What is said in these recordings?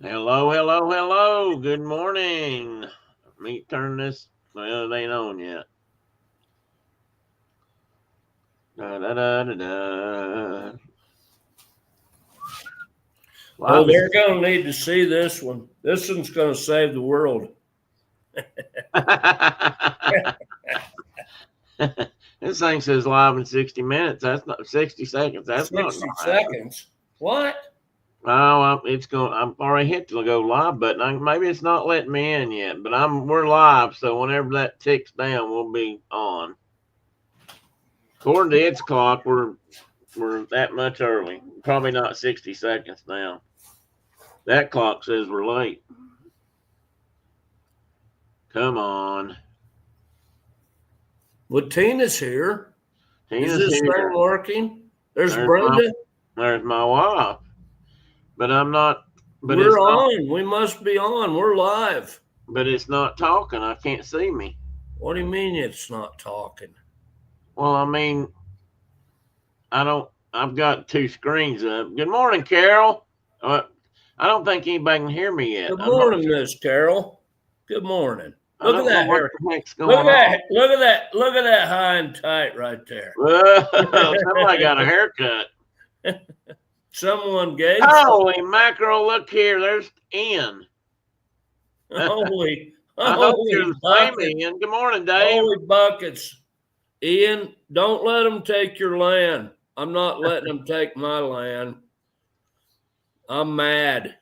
Hello, hello, hello. Good morning. Let me turn this. Well, it ain't on yet. Da, da, da, da, da. Oh, they're going to need to see this one. This one's going to save the world. This thing says live in 60 minutes. That's not 60 seconds. That's 60 not seconds. What? Oh, it's going. I'm already hit the go live button. Maybe it's not letting me in yet, but we're live. So whenever that ticks down, we'll be on. According to its clock, we're that much early. Probably not 60 seconds now. That clock says we're late. Come on. Well, Tina's here. Tina's Is this here. thing working? There's Brenda. There's my wife. But I'm not. But we're on. We must be on. We're live. But it's not talking. I can't see me. What do you mean it's not talking? Well, I mean, I've got two screens up. Good morning, Carol. I don't think anybody can hear me yet. Good morning, Miss Carol. Good morning. Look at that. What the heck's going on. Look at that. Look at that high and tight right there. Somebody got a haircut. Someone gave. Holy mackerel! Look here. There's Ian. Holy. I hope you're the same, Ian. Good morning, Dave. Holy buckets. Ian, don't let them take your land. I'm not letting them take my land. I'm mad.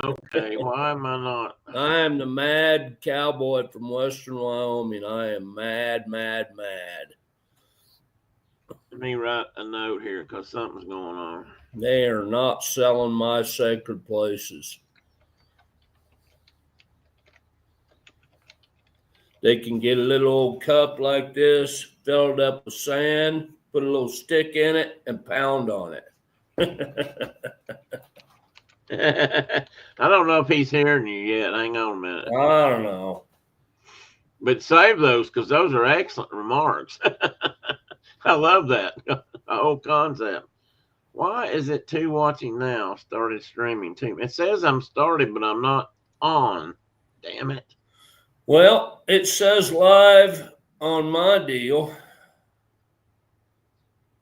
Okay, why am I not? I am the mad cowboy from Western Wyoming. I am mad, mad, mad. Let me write a note here because something's going on. They are not selling my sacred places. They can get a little old cup like this, fill it up with sand, put a little stick in it, and pound on it. I don't know if he's hearing you yet. Hang on a minute. I don't know. But save those because those are excellent remarks. I love that. The whole concept. Why is it 2 watching now? Started streaming 2. It says I'm started, but I'm not on. Damn it. Well, it says live on my deal.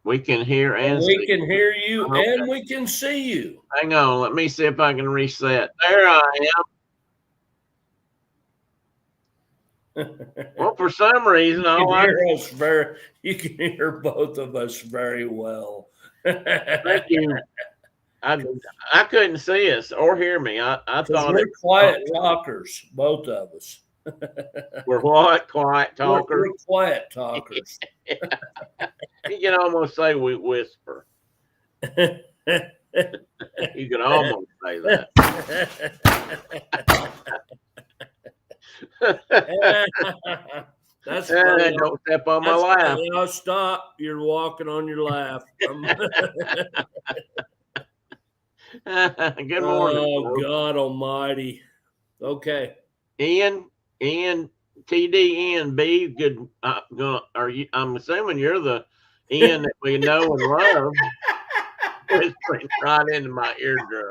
We can hear and we can hear you and we can see you. Hang on. Let me see if I can reset. There I am. Well, for some reason, you can hear both of us very well. Thank you. I couldn't see us or hear me. I thought we're quiet talkers, both of us. We're what? Quiet talkers? We're quiet talkers. You can almost say we whisper. You can almost say that. That's funny. Don't step on my lap. No, stop. You're walking on your lap. Good morning. Oh, God almighty. Okay. Ian, TD, Ian, B. Good. Are you? I'm assuming you're the Ian that we know and love. Whispering right into my eardrum.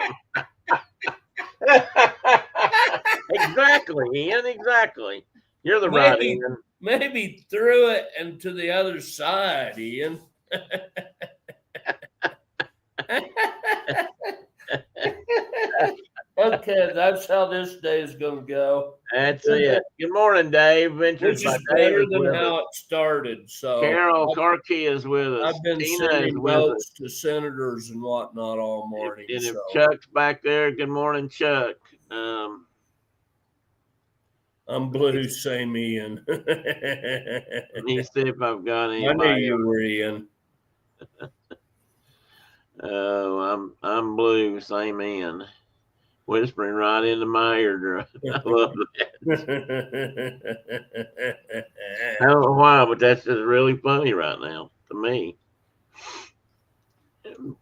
Exactly, Ian. Exactly. You're the right Ian. Maybe through it and to the other side, Ian. Okay, that's how this day is going to go. That's it. Good morning, Dave. Which is better than how it started. So Carol Carkey is with us. I've been sending notes to senators and whatnot all morning. And if Chuck's back there, good morning, Chuck. I'm blue, same Ian. Let me see if I've got anybody. I knew you were Ian. Oh, I'm blue, same Ian. Whispering right into my eardrum. I love that. I don't know why, but that's just really funny right now to me.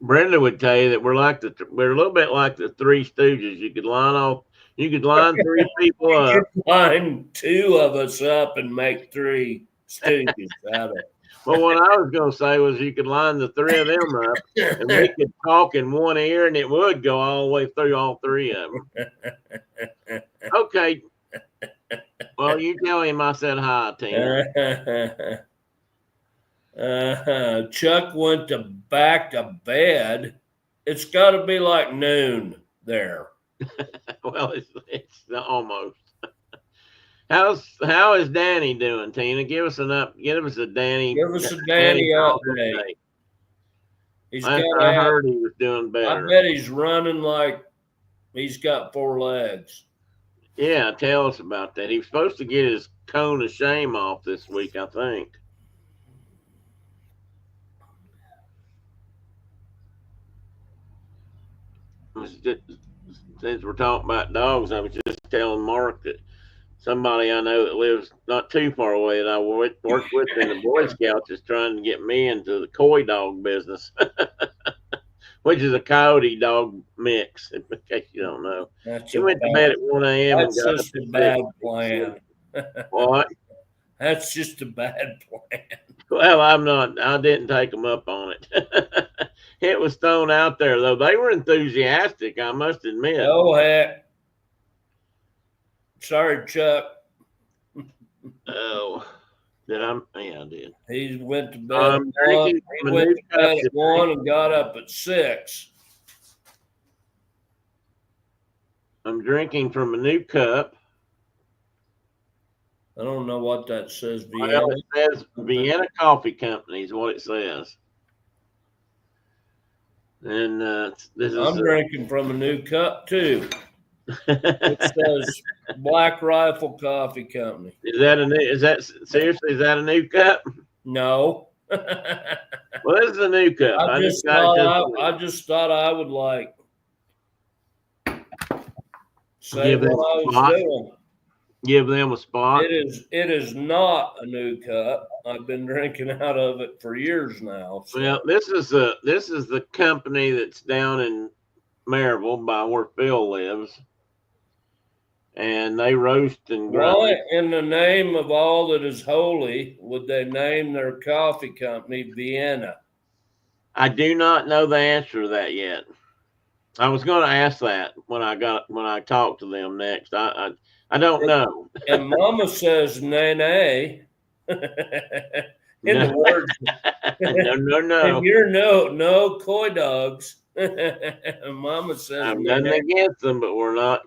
Brenda would tell you that we're a little bit like the Three Stooges. You could line 3 people up. Line 2 of us up and make 3 stooges out of it. Well, what I was going to say was you could line the three of them up, and we could talk in one ear, and it would go all the way through all three of them. Okay. Well, you tell him I said hi, Tina. Chuck went back to bed. It's got to be like noon there. Well, it's almost. How is Danny doing, Tina? Give us a Danny. Give us a Danny update. I heard he was doing better. I bet he's running like he's got 4 legs. Yeah, tell us about that. He was supposed to get his cone of shame off this week, I think. Since we're talking about dogs, I was just telling Mark that somebody I know that lives not too far away that I worked with in the Boy Scouts is trying to get me into the coy dog business, which is a coyote dog mix, in case you don't know. He went to bed at 1 a.m. That's just a bad plan. What? That's just a bad plan. Well, I didn't take them up on it. It was thrown out there, though. They were enthusiastic, I must admit. Oh, heck. Sorry, Chuck. Oh, yeah, I did. He went to bed at 1 and got up at 6. I'm drinking from a new cup. I don't know what that says. Well, it says Vienna Coffee Company is what it says. And this is. I'm drinking from a new cup too. It says Black Rifle Coffee Company. Is that seriously? Is that a new cup? No. Well, this is a new cup. I just thought I would like say what I was doing. Give them a spot. It is not a new cup. I've been drinking out of it for years now. So. Well, this is the company that's down in Maryville by where Phil lives, and they roast and grind. Why, in the name of all that is holy, would they name their coffee company Vienna? I do not know the answer to that yet. I was going to ask that when I talked to them next. I don't know. And Mama says nay nay. In the words, no. And you're no coy dogs. Mama says I'm nothing against them, but we're not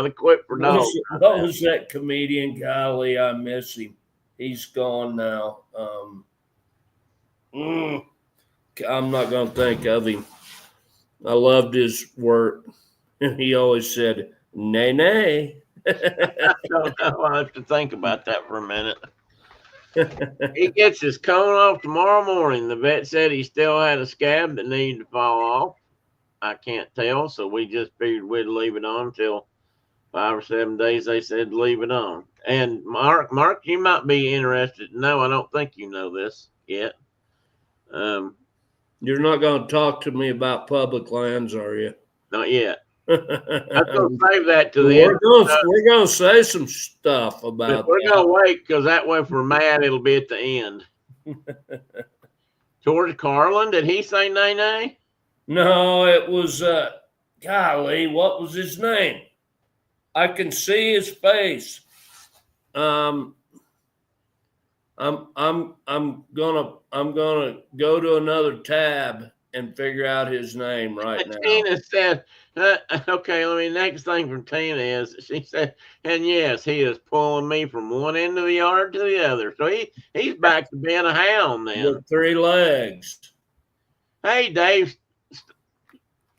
equipped for dogs. What was that comedian? Golly, I miss him. He's gone now. I'm not going to think of him. I loved his work. He always said, nay, nay. I don't know. I'll have to think about that for a minute. He gets his cone off tomorrow morning. The vet said he still had a scab that needed to fall off. I can't tell, so we just figured we'd leave it on until 5 or 7 days. They said leave it on. And Mark, you might be interested. No, I don't think you know this yet. You're not going to talk to me about public lands, are you? Not yet. I'm going to save that to the end. We're going to say some stuff about we're going to wait, because that way if we're mad, it'll be at the end. George Carlin, did he say nay, nay? No, it was, golly, what was his name? I can see his face. I'm gonna go to another tab and figure out his name right now. Tina said, okay, next thing from Tina is, she said, and yes, he is pulling me from one end of the yard to the other. So he's back to being a hound then. With 3 legs. Hey, Dave,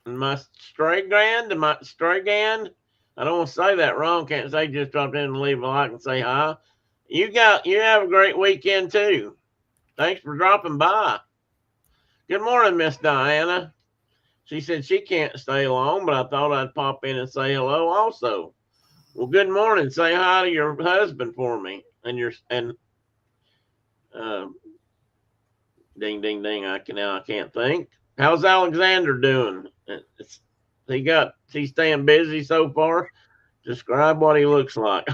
my stray grand, I don't want to say that wrong. Can't say just drop in and leave a like and say hi. You have a great weekend too. Thanks for dropping by. Good morning, Miss Diana. She said she can't stay long, but I thought I'd pop in and say hello also. Well, good morning. Say hi to your husband for me. And ding, ding, ding. I can't think. How's Alexander doing? He's staying busy so far. Describe what he looks like.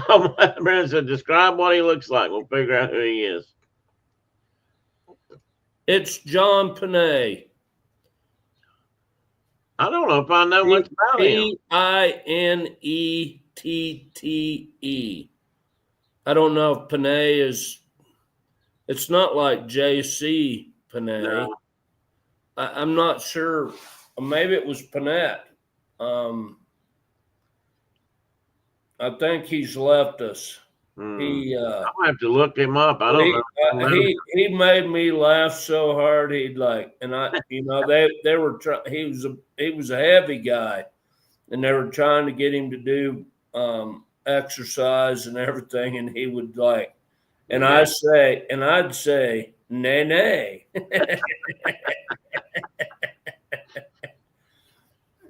Brandon said, describe what he looks like. We'll figure out who he is. It's John Panay. I don't know if I know much about him. Pinette. I don't know if Panay is. It's not like J.C. Panay. No. I'm not sure. Maybe it was Panette. I think he's left us. I'll have to look him up. I don't know. He made me laugh so hard. He'd like, and I, they were trying. He was a heavy guy, and they were trying to get him to do exercise and everything, and he would like, and I'd say, nay, nay.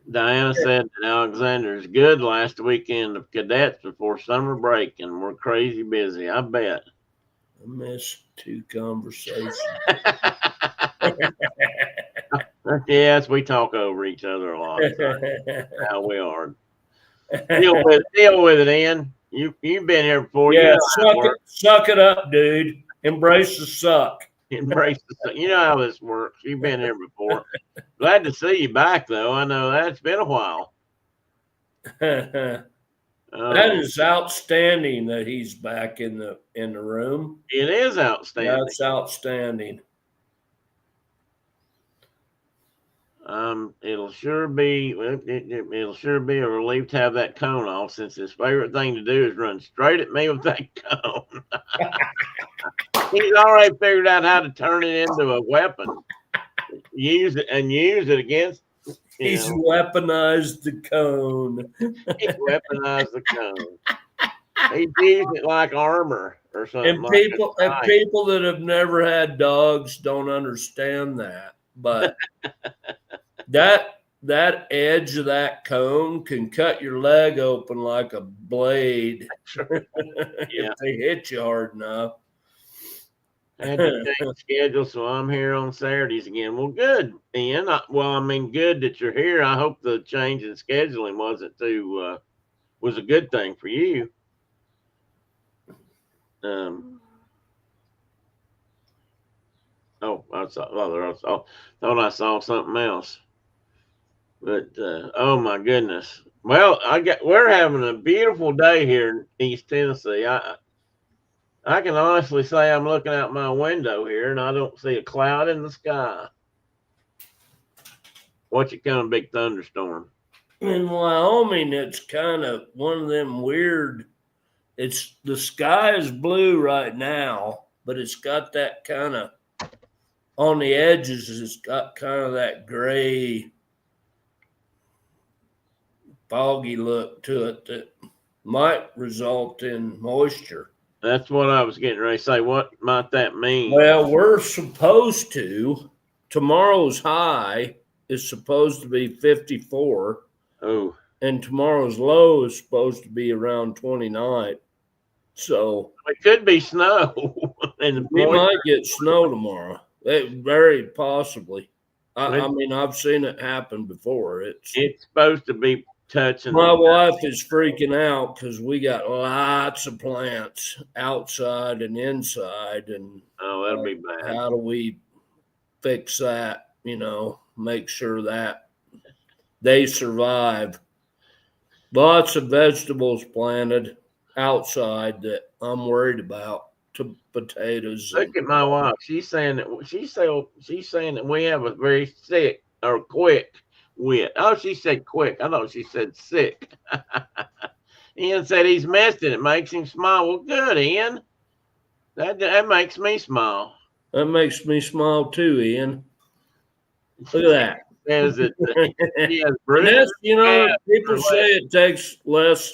Diana said that Alexander's good last weekend of cadets before summer break, and we're crazy busy. I bet. I missed 2 conversations. Yes, we talk over each other a lot. How we are. Deal with it, Ian. You've been here before. Yeah, suck it up, dude. Embrace the suck. Embrace the. You know how this works. You've been here before. Glad to see you back, though. I know that's been a while. That is outstanding that he's back in the room. It is outstanding. That's outstanding. It'll sure be a relief to have that cone off, since his favorite thing to do is run straight at me with that cone. He's already figured out how to turn it into a weapon. Use it against. He's weaponized the cone. He's weaponized the cone. He's used it like armor or something. And people that have never had dogs don't understand that. But that edge of that cone can cut your leg open like a blade if they hit you hard enough. I had to change the schedule, so I'm here on Saturdays again. Well, good, Ian. Good that you're here. I hope the change in scheduling was a good thing for you. I thought I saw something else. But oh my goodness. Well, we're having a beautiful day here in East Tennessee. I can honestly say I'm looking out my window here and I don't see a cloud in the sky. Watch it come a big thunderstorm. In Wyoming, it's kind of one of them weird. The sky is blue right now, but it's got that kind of, on the edges, it's got kind of that gray, foggy look to it that might result in moisture. That's what I was getting ready to say. What might that mean? Well, we're supposed to. Tomorrow's high is supposed to be 54. Oh. And tomorrow's low is supposed to be around 29. So it could be snow. We might get snow tomorrow. Very possibly. I mean, I've seen it happen before. It's supposed to be touching. My wife is freaking out because we got lots of plants outside and inside, and that'll be bad. How do we fix that? Make sure that they survive. Lots of vegetables planted outside that I'm worried about. To potatoes. Look at my wife. She's saying that we have a very sick or quick wit. Oh, she said quick. I thought she said sick. Ian said he's missed it. It makes him smile. Well, good, Ian. That makes me smile. That makes me smile too, Ian. Look at that. Says that he has people say it takes less.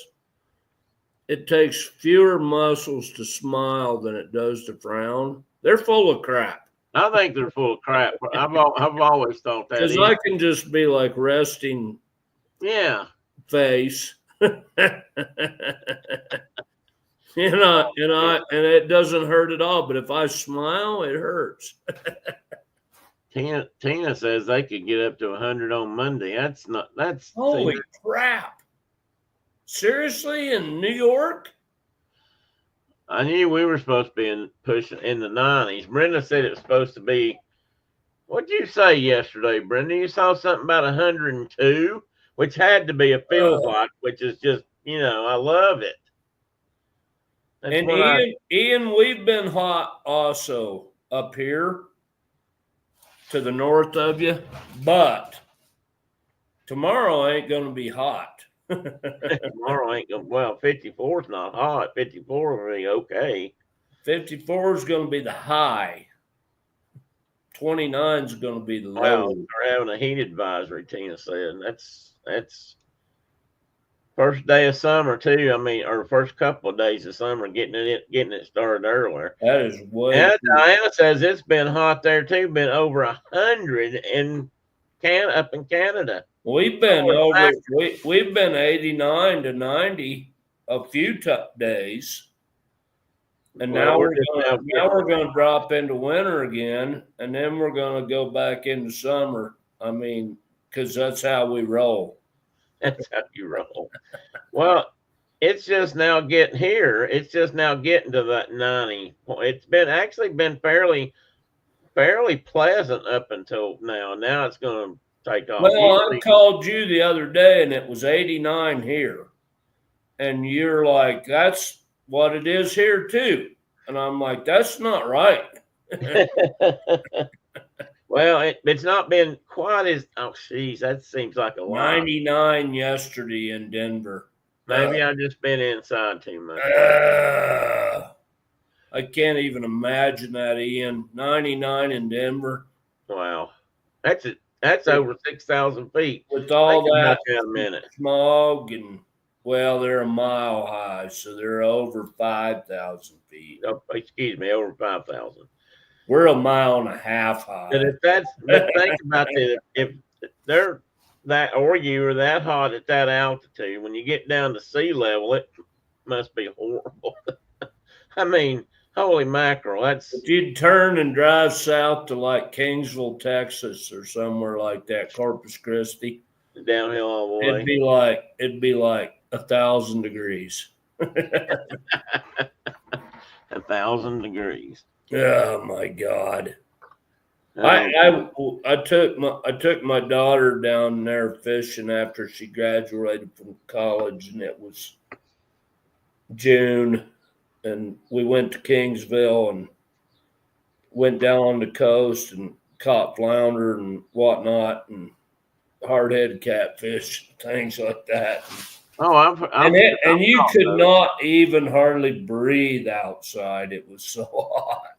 It takes fewer muscles to smile than it does to frown. They're full of crap. I think they're full of crap. I've always thought that. Because I can just be like resting face. And it doesn't hurt at all. But if I smile, it hurts. Tina says they could get up to 100 on Monday. That's holy crap. Seriously, in New York? I knew we were supposed to be pushing in the 90s. Brenda said it was supposed to be What'd you say yesterday, Brenda? You saw something about 102, which had to be a feels like, which is just, I love it. That's and what Ian, we've been hot also up here to the north of you, but tomorrow ain't going to be hot. tomorrow ain't going. Well, 54 is not hot. 54 will be okay. 54 is going to be the high. 29 is going to be the low. Wow, they're having a heat advisory. Tina said that's first day of summer too. I mean, or first couple of days of summer, getting it started earlier. That is way. And Diana says it's been hot there too. Been over 100 up in Canada. We've been we've been 89 to 90 a few days, and now we're going to drop into winter again, and then we're going to go back into summer. I mean, because that's how we roll. That's how you roll. Well, it's just now getting here. It's just now getting to that 90. It's been fairly pleasant up until now. Now it's going to take off. Well, I called you the other day, and it was 89 here, and you're like, "That's what it is here too," and I'm like, "That's not right." Well, it's not been quite as. Oh, geez, that seems like a lot. 99 yesterday in Denver. Maybe I've just been inside too much. I can't even imagine that, Ian. 99 in Denver. Wow, that's over 6,000 feet. With all that minute. smog and, well, they're a mile high, so they're over 5,000 feet. Oh, excuse me, over 5,000. We're a mile and a half high. But think about it. If they're that, or you are that hot at that altitude, when you get down to sea level, it must be horrible. I mean, holy mackerel! If you'd turn and drive south to like Kingsville, Texas, or somewhere like that, Corpus Christi, downhill all the way, it'd be like 1,000 degrees. 1,000 degrees. Oh my God! I took my daughter down there fishing after she graduated from college, and it was June, and we went to Kingsville and went down on the coast and caught flounder and whatnot and hard-headed catfish, things like that. Oh, and you could not even hardly breathe outside. It was so hot.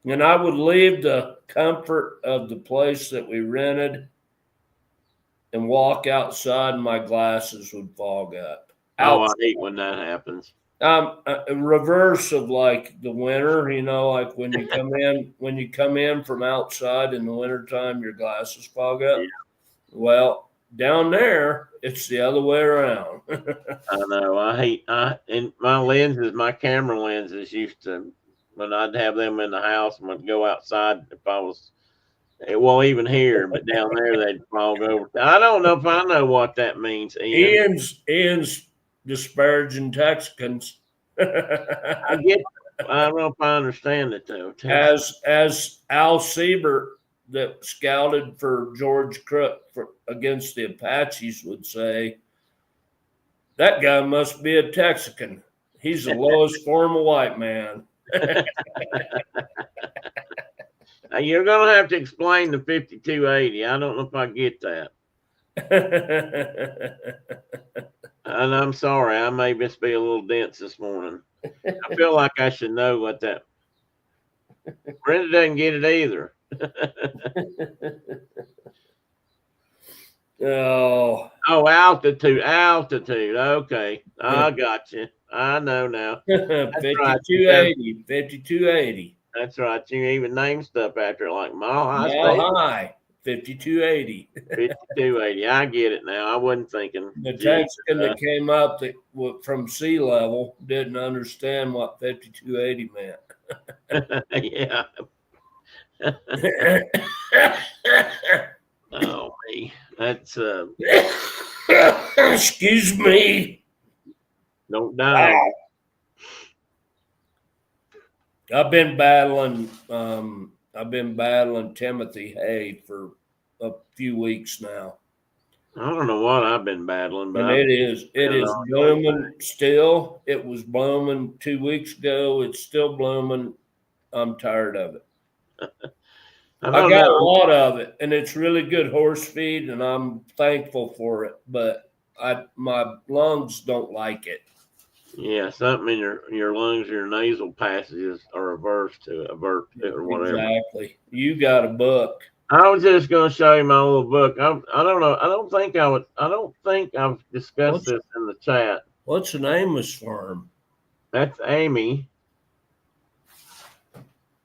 And I would leave the comfort of the place that we rented and walk outside, and my glasses would fog up. Oh, I hate when that happens. A reverse of like the winter, like when you come in from outside in the wintertime, your glasses fog up. Yeah. Well, down there, it's the other way around. I know. And my camera lenses used to, when I'd have them in the house and would go outside even here, but down there they'd fog over. I don't know if I know what that means, Ian. Ian's disparaging Texans. I don't know if I understand it though. As Al Saber, that scouted for George Crook against the Apaches, would say, that guy must be a Texican. He's the lowest form of white man. You're going to have to explain the 5280. I don't know if I get that. And I'm sorry, I may just be a little dense this morning. I feel like I should know what that. Brenda doesn't get it either. Oh, altitude. Okay, I got you. I know now. 5280. 5280. That's right. You even name stuff after it, like Mile High. 5280. 5280. I get it now. I wasn't thinking. The Texican that came up from sea level didn't understand what 5280 meant. Yeah. Oh, me. That's excuse me. Don't die. I've been battling I've been battling Timothy Hay for a few weeks now. I don't know what I've been battling, but And it is blooming still. It was blooming 2 weeks ago. It's still blooming. I'm tired of it. I I don't got know. a lot of it, and it's really good horse feed, and I'm thankful for it. But my lungs don't like it. Yeah, something in your lungs, your nasal passages are avert to it or whatever. Exactly. You got a book. I was just going to show you my little book. I don't know. I don't think I've discussed this in the chat. What's the name of this farm? That's Amy.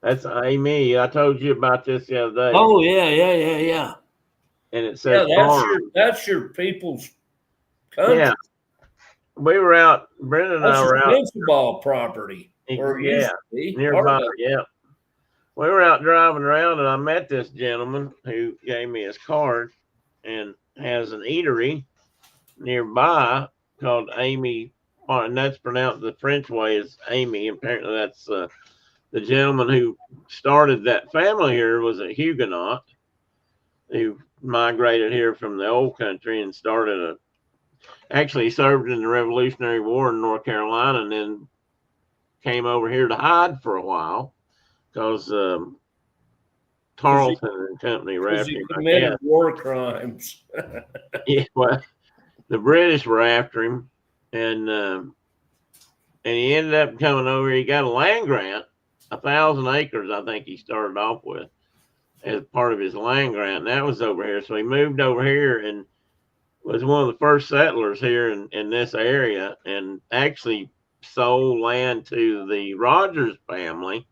That's Amy. I told you about this the other day. Oh yeah. And it says that's your people's country. Yeah. We were out. Brenda and I were out. Ball property. Or nearby. Yeah. We were out driving around, and I met this gentleman who gave me his card and has an eatery nearby called Amy, and that's pronounced the French way is Amy. Apparently, that's the gentleman who started that family here was a Huguenot who migrated here from the old country and started actually served in the Revolutionary War in North Carolina and then came over here to hide for a while because Tarleton and company wrapped him. Committed war crimes. Yeah, well, the British were after him, and he ended up coming over. He got a land grant, 1,000 acres, I think he started off with as part of his land grant. And that was over here. So he moved over here and was one of the first settlers here in this area, and actually sold land to the Rogers family,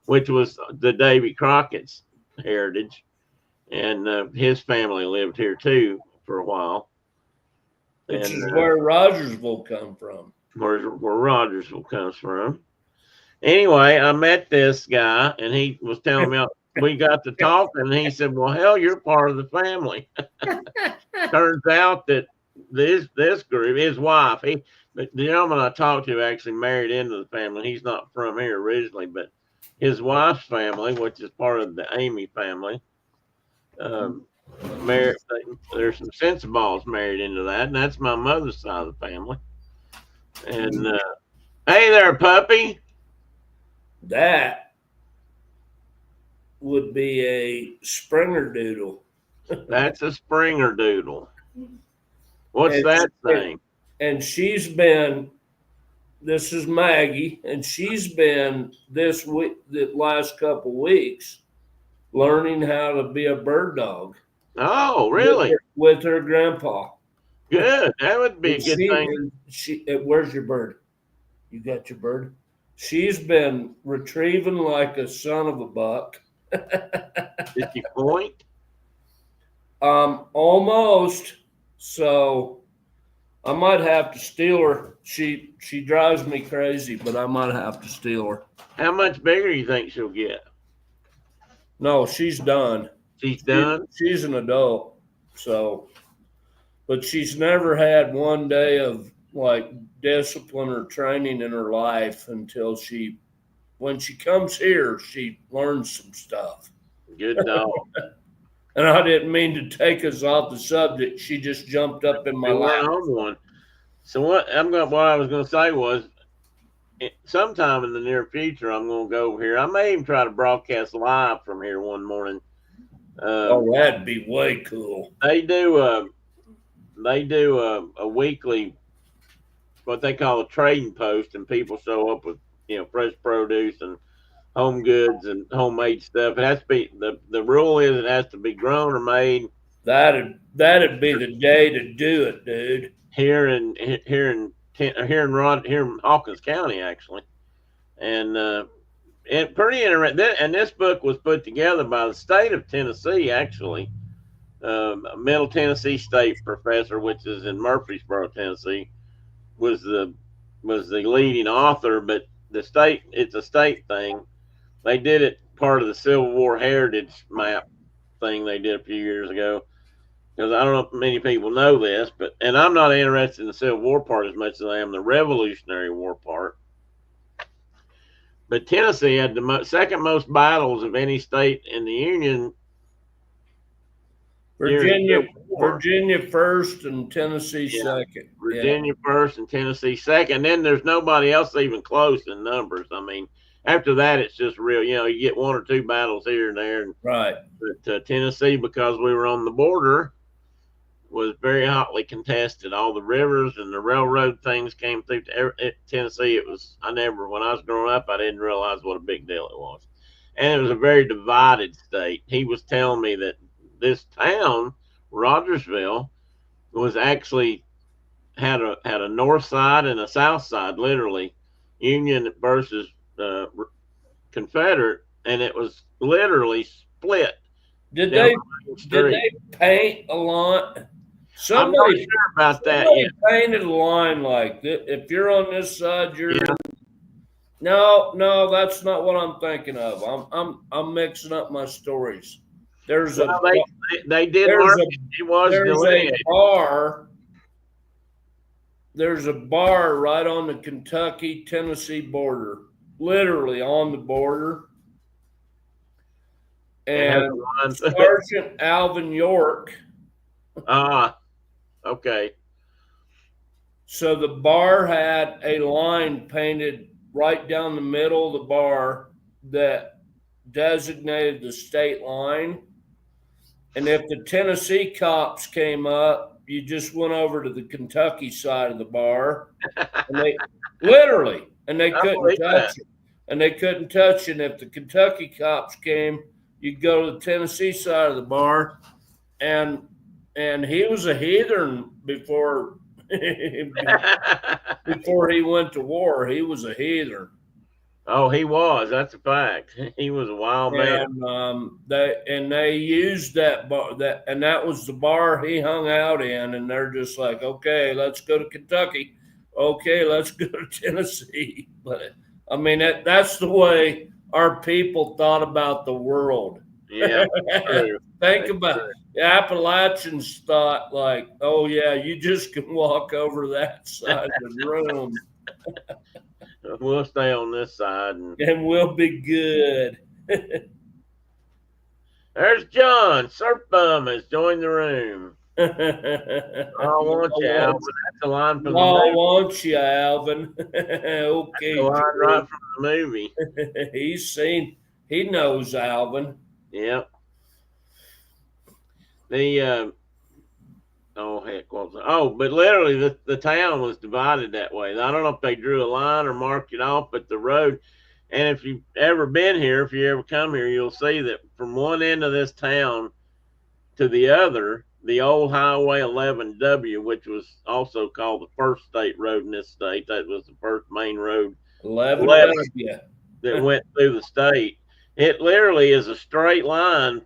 which was the Davy Crockett's heritage. And his family lived here too for a while. Which is where Rogersville come from. Where Rogersville comes from. Anyway, I met this guy, and he was telling me, we got to talking, and he said, well, hell, you're part of the family. Turns out that this group, his wife, the gentleman I talked to actually married into the family. He's not from here originally, but his wife's family, which is part of the Amy family, married. There's some Sensiballs married into that, and that's my mother's side of the family. And hey there, puppy. That would be a Springer Doodle. That's a Springer Doodle. What's that thing? And she's been. This is Maggie, and she's been this week, the last couple weeks, learning how to be a bird dog. Oh, really? With her grandpa. Good. That would be a good thing. Where's your bird? You got your bird? She's been retrieving like a son of a buck. Did you point? Almost. So I might have to steal her. She drives me crazy, but I might have to steal her. How much bigger do you think she'll get? No, she's done. She's done? She's an adult. So, but she's never had one day of like discipline or training in her life until when she comes here, she learns some stuff. Good dog. And I didn't mean to take us off the subject. She just jumped up in my lap. One. So what I was going to say was, sometime in the near future, I'm going to go over here. I may even try to broadcast live from here one morning. That'd be way cool. They do a weekly, what they call a trading post, and people show up with fresh produce and home goods and homemade stuff. It has to be the rule is it has to be grown or made. That'd be the day to do it, dude. Here in Hawkins County, actually, and pretty interesting. And this book was put together by the state of Tennessee, actually. A Middle Tennessee State professor, which is in Murfreesboro, Tennessee, was the leading author. But it's a state thing. They did it part of the Civil War heritage map thing they did a few years ago. Because I don't know if many people know this, and I'm not interested in the Civil War part as much as I am the Revolutionary War part. But Tennessee had the second most battles of any state in the Union during the Virginia, Civil War. Virginia first and Tennessee second. Virginia first and Tennessee second. Then there's nobody else even close in numbers. I mean, after that, it's just real. You get one or two battles here and there. Right. But Tennessee, because we were on the border, was very hotly contested. All the rivers and the railroad things came through Tennessee. When I was growing up, I didn't realize what a big deal it was. And it was a very divided state. He was telling me that this town, Rogersville, was actually had a north side and a south side, literally Union versus Confederate, and it was literally split. Did they paint a line? I'm not sure about that yet. Painted a line like that. If you're on this side, you're No, that's not what I'm thinking of. I'm mixing up my stories. There's they did mark it. It was delineated. There's a bar right on the Kentucky-Tennessee border, literally on the border. And Sergeant Alvin York. Okay. So the bar had a line painted right down the middle of the bar that designated the state line. And if the Tennessee cops came up, you just went over to the Kentucky side of the bar. And they literally, and they couldn't touch it. And they couldn't touch it. And if the Kentucky cops came, you'd go to the Tennessee side of the bar. And he was a heathen before before he went to war. He was a heathen. Oh, he was. That's a fact. He was a wild man. They used that bar, that was the bar he hung out in, and they're just like, okay, let's go to Kentucky. Okay, let's go to Tennessee. But I mean, that's the way our people thought about the world. Yeah. Think about it. The Appalachians thought like, oh yeah, you just can walk over that side of the room. We'll stay on this side. And we'll be good. There's John. Surf Bum has joined the room. I want you, Alvin. That's a line from the movie. I want you, Alvin. Okay. That's a line right from the movie. He knows Alvin. Yep. But literally the town was divided that way. I don't know if they drew a line or marked it off, but the road, and if you've ever been here, if you ever come here, you'll see that from one end of this town to the other, the old Highway 11W, which was also called the first state road in this state, that was the first main road 11W that went through the state. It literally is a straight line,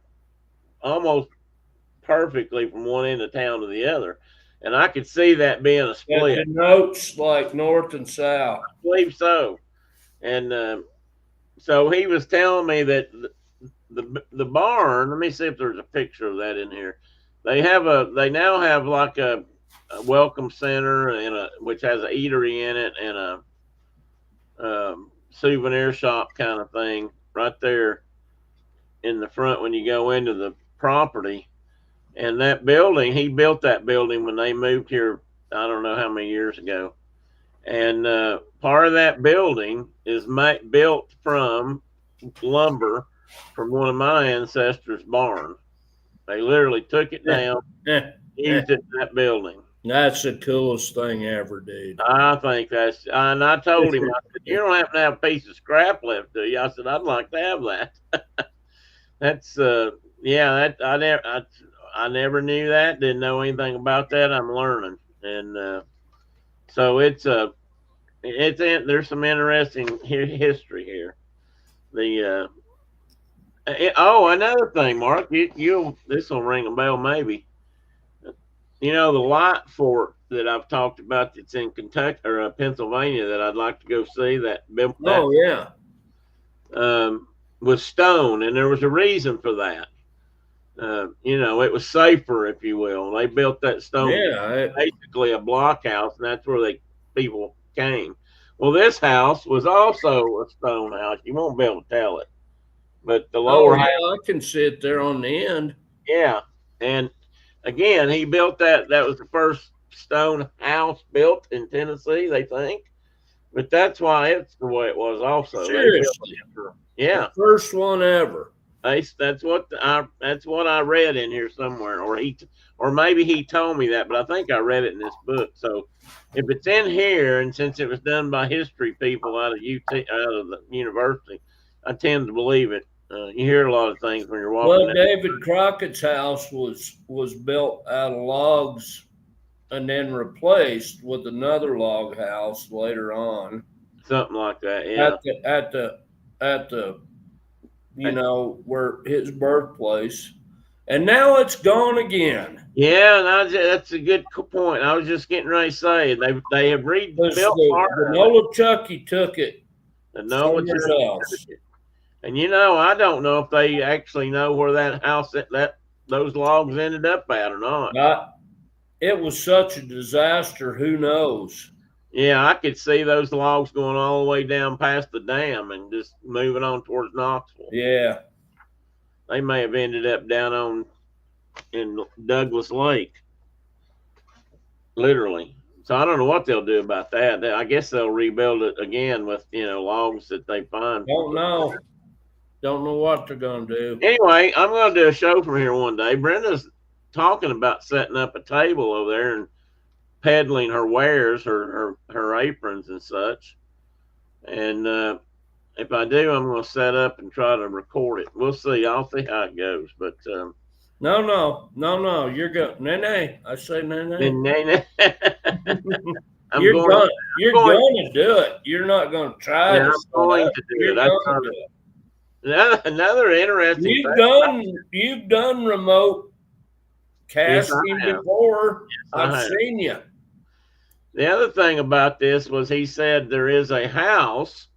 almost perfectly from one end of town to the other, and I could see that being a split. It denotes like north and south. I believe so. And so he was telling me that the barn. Let me see if there's a picture of that in here. They now have like a welcome center and which has an eatery in it and a souvenir shop kind of thing right there in the front when you go into the property. And that building, he built that building when they moved here, I don't know how many years ago. And part of that building is built from lumber from one of my ancestors' barns. They literally took it down, used it in that building. That's the coolest thing ever, dude. I think that's, and I told him, I said, you don't happen to have a piece of scrap left, do you? I said, I'd like to have that. That's, I never knew that, didn't know anything about that. I'm learning. And so there's some interesting history here. Another thing, Mark, this will ring a bell maybe. You know, the light fort that I've talked about that's in Kentucky or Pennsylvania that I'd like to go see was stone, and there was a reason for that. It was safer, if you will. They built that stone, basically a blockhouse, and that's where people came. Well, this house was also a stone house. You won't be able to tell it, but the Oh lower yeah, house, I can see it there on the end. yeah. And again, he built that. That was the first stone house built in Tennessee, they think. But that's why it's the way it was. Also, they built Seriously, it for, the yeah. first one ever. That's what I read in here somewhere, or maybe he told me that, but I think I read it in this book. So if it's in here, and since it was done by history people out of out of the university, I tend to believe it. You hear a lot of things when you're walking Well, down. David Crockett's house was built out of logs and then replaced with another log house later on Something like that. at Yeah. the where his birthplace, and now it's gone again. Yeah, that's a good point. I was just getting ready to say they have Because rebuilt part the of it. Nola Chucky took it The Noah somewhere Church. else. And I don't know if they actually know where that house that those logs ended up at or not. It was such a disaster. Who knows? Yeah, I could see those logs going all the way down past the dam and just moving on towards Knoxville. Yeah. They may have ended up down on in Douglas Lake, literally. So I don't know what they'll do about that. I guess they'll rebuild it again with logs that they find. Don't know. Don't know what they're gonna do. Anyway, I'm going to do a show from here one day. Brenda's talking about setting up a table over there and peddling her wares, her aprons and such. And if I do, I'm going to set up and try to record it. We'll see. I'll see how it goes. But no. You're going, Nene. I say Nene. You're going to do it. You're not going to try to. I'm going to do it. You're going to do it. Another interesting. You've done remote casting before. Yes, I've seen you. The other thing about this was he said there is a house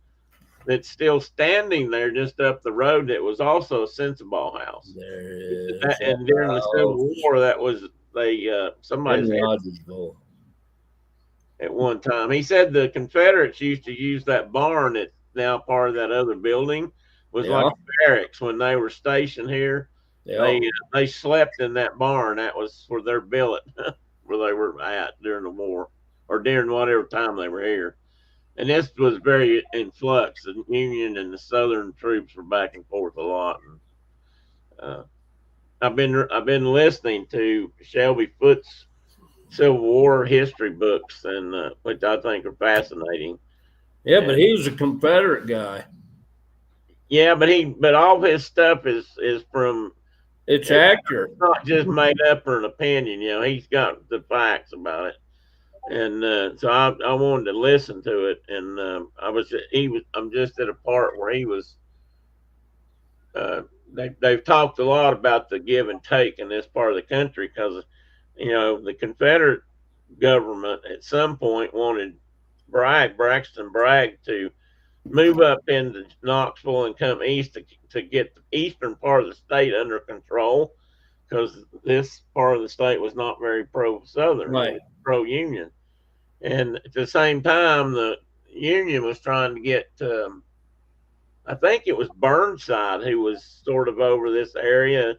that's still standing there just up the road that was also a sensible house. And during the Civil War, that was somebody's at one time. He said the Confederates used to use that barn that's now part of that other building. Was like a barracks when they were stationed here. They slept in that barn. That was for their billet where they were at during the war or during whatever time they were here. And this was very in flux. The Union and the Southern troops were back and forth a lot. And I've been listening to Shelby Foote's Civil War history books, and which I think are fascinating. Yeah, but he was a Confederate guy. Yeah, but all his stuff is from. It's accurate. It's not just made up or an opinion. He's got the facts about it, and so I wanted to listen to it, and I'm just at a part where he was. They've talked a lot about the give and take in this part of the country because, the Confederate government at some point wanted Braxton Bragg to move up into Knoxville and come east to get the eastern part of the state under control because this part of the state was not very pro-Southern, right. Pro-Union. And at the same time, the Union was trying to get, I think it was Burnside who was sort of over this area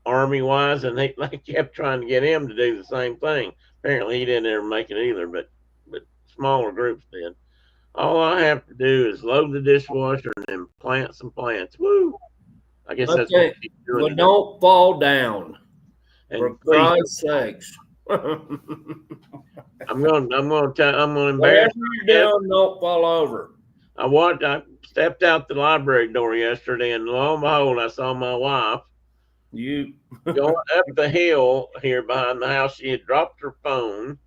army-wise, and they kept trying to get him to do the same thing. Apparently, he didn't ever make it either, but smaller groups did. All I have to do is load the dishwasher and then plant some plants. Woo! I guess that's what he's doing. Well, don't fall down. And for Christ's sakes. I'm gonna embarrass Whatever you're doing, don't fall over. I stepped out the library door yesterday, and lo and behold, I saw my wife going up the hill here behind the house. She had dropped her phone.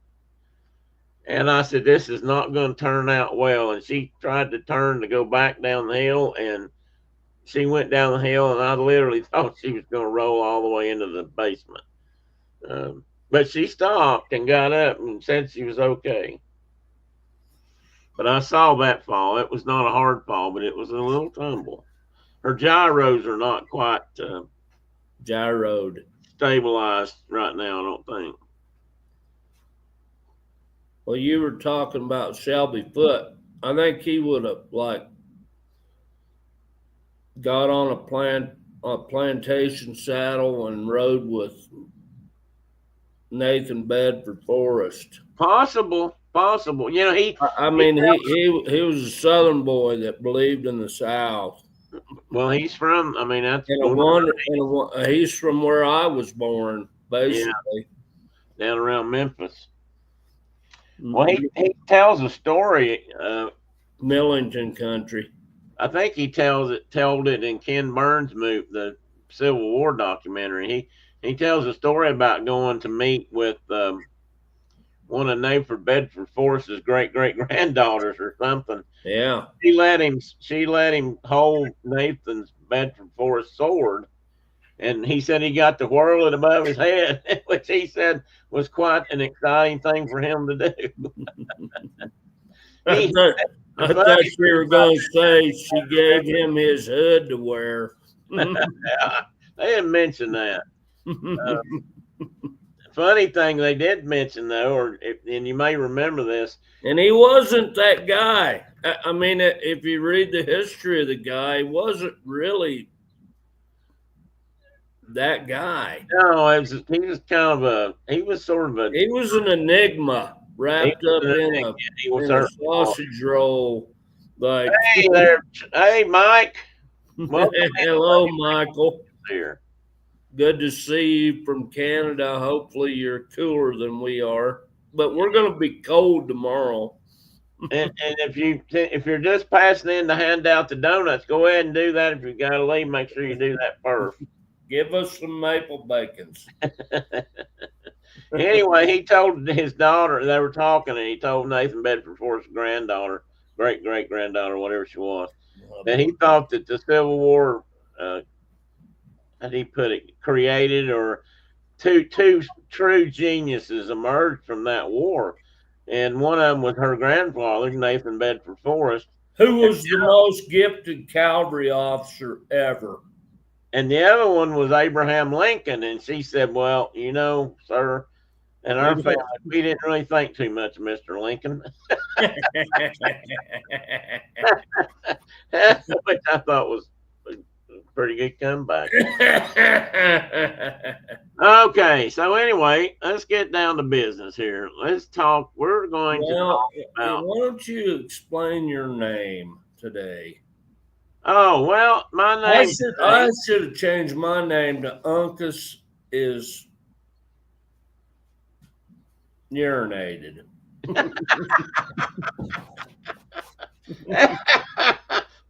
And I said, this is not going to turn out well. And she tried to turn to go back down the hill, and she went down the hill, and I literally thought she was going to roll all the way into the basement. But she stopped and got up and said she was okay. But I saw that fall. It was not a hard fall, but it was a little tumble. Her gyros are not quite gyroed stabilized right now, I don't think. Well, you were talking about Shelby Foote. I think he would have got on a plantation saddle and rode with Nathan Bedford Forrest. Possible. You know, He was a Southern boy that believed in the South. Well, he's from. I mean, that's he's from where I was born, basically. Yeah, down around Memphis. Well, he tells a story. Millington country. I think he told it in Ken Burns' movie, the Civil War documentary. He tells a story about going to meet with one of Nathan Bedford Forrest's great granddaughters or something. Yeah. She let him hold Nathan's Bedford Forrest sword, and he said he got to whirl it above his head, which he said was quite an exciting thing for him to do. I thought you were going to say she gave him his hood to wear. I didn't mention that. Funny thing they did mention, though, and you may remember this. And he wasn't that guy. I mean, if you read the history of the guy, he wasn't really that guy. No, he was sort of he was an enigma wrapped up in a sausage roll. Like, hey there, hey Mike. Hello, Michael. Here. Good to see you from Canada. Hopefully you're cooler than we are, but we're going to be cold tomorrow. and if you're just passing in to hand out the donuts, go ahead and do that. If you got to leave, make sure you do that first. Give us some maple bacons. Anyway, he told his daughter, they were talking, and he told Nathan Bedford Forrest's granddaughter, great granddaughter, whatever she was, that he thought that the Civil War, how did he put it, created, or two true geniuses emerged from that war. And one of them was her grandfather, Nathan Bedford Forrest, who was the most gifted cavalry officer ever. And the other one was Abraham Lincoln. And she said, well, you know, sir, in our family, we didn't really think too much of Mr. Lincoln. Which I thought was a pretty good comeback. Okay, so anyway, let's get down to business here. Let's talk. We're going to talk about. Why don't you explain your name today? Oh, well, my name. I should have changed my name to Uncas is urinated.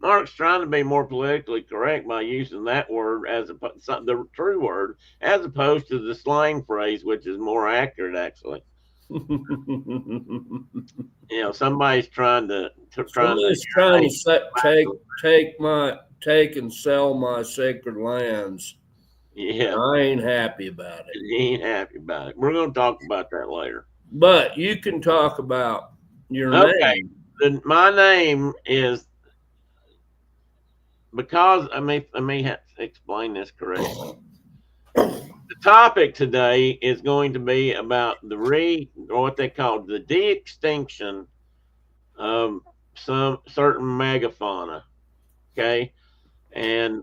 Mark's trying to be more politically correct by using that word as the true word, as opposed to the slang phrase, which is more accurate, actually. You know, somebody's trying to take and sell my sacred lands. Yeah, I ain't happy about it. He ain't happy about it. We're going to talk about that later. But you can talk about your name. My name is, because let me explain this correctly. The topic today is going to be about what they call the de-extinction of some certain megafauna. Okay, and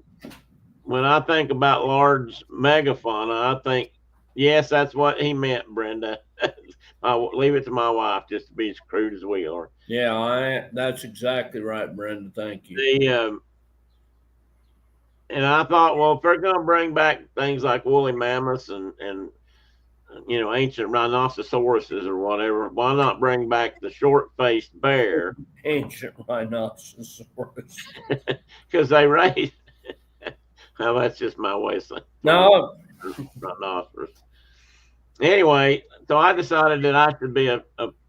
when I think about large megafauna, I think, yes, that's what he meant, Brenda. I'll leave it to my wife just to be as crude as we are. Yeah, that's exactly right, Brenda. Thank you. And I thought, well, if they're going to bring back things like woolly mammoths and you know, ancient rhinoceroses or whatever, why not bring back the short-faced bear? Ancient rhinoceros. Because they raised. Well, that's just my way of saying. No. Rhinoceros. Anyway, so I decided that I should be a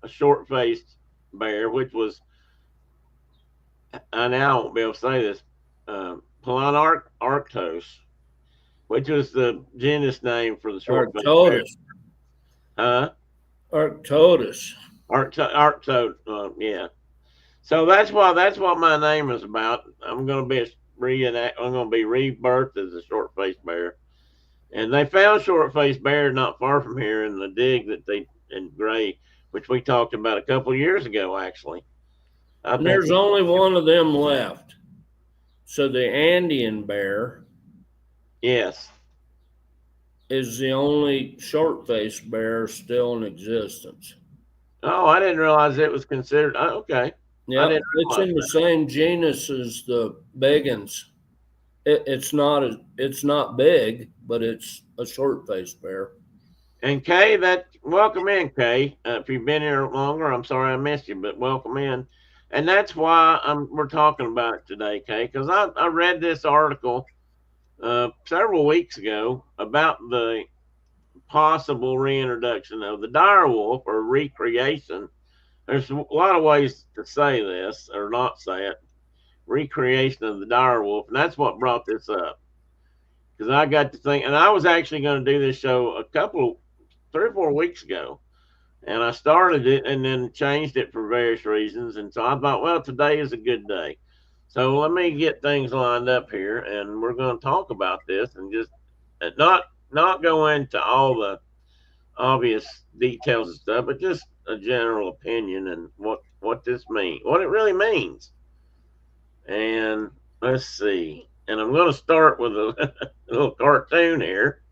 short-faced bear, which was, I now won't be able to say this, Arctos, which was the genus name for the short-faced bear. Arctotus. Arctotus, yeah. So that's what my name is about. I'm going to be rebirthed as a short-faced bear. And they found short-faced bear not far from here in the dig in Gray, which we talked about a couple of years ago, actually. I And think there's only one of them left. So the Andean bear yes. is the only short-faced bear still in existence. Oh, I didn't realize it was considered. Okay. I Yep, didn't it's realize in the same genus as the biggins. It's not big, but it's a short-faced bear. And Kay, welcome in, Kay. If you've been here longer, I'm sorry I missed you, but welcome in. And that's why we're talking about it today, Kay, because I read this article several weeks ago about the possible reintroduction of the direwolf or recreation. There's a lot of ways to say this or not say it. Recreation of the direwolf, and that's what brought this up. Because I got to think, and I was actually going to do this show 3 or 4 weeks ago, and I started it and then changed it for various reasons. And so I thought, well, today is a good day. So let me get things lined up here, and we're going to talk about this and just not go into all the obvious details and stuff, but just a general opinion and what this means, what it really means. And let's see. And I'm going to start with a little cartoon here.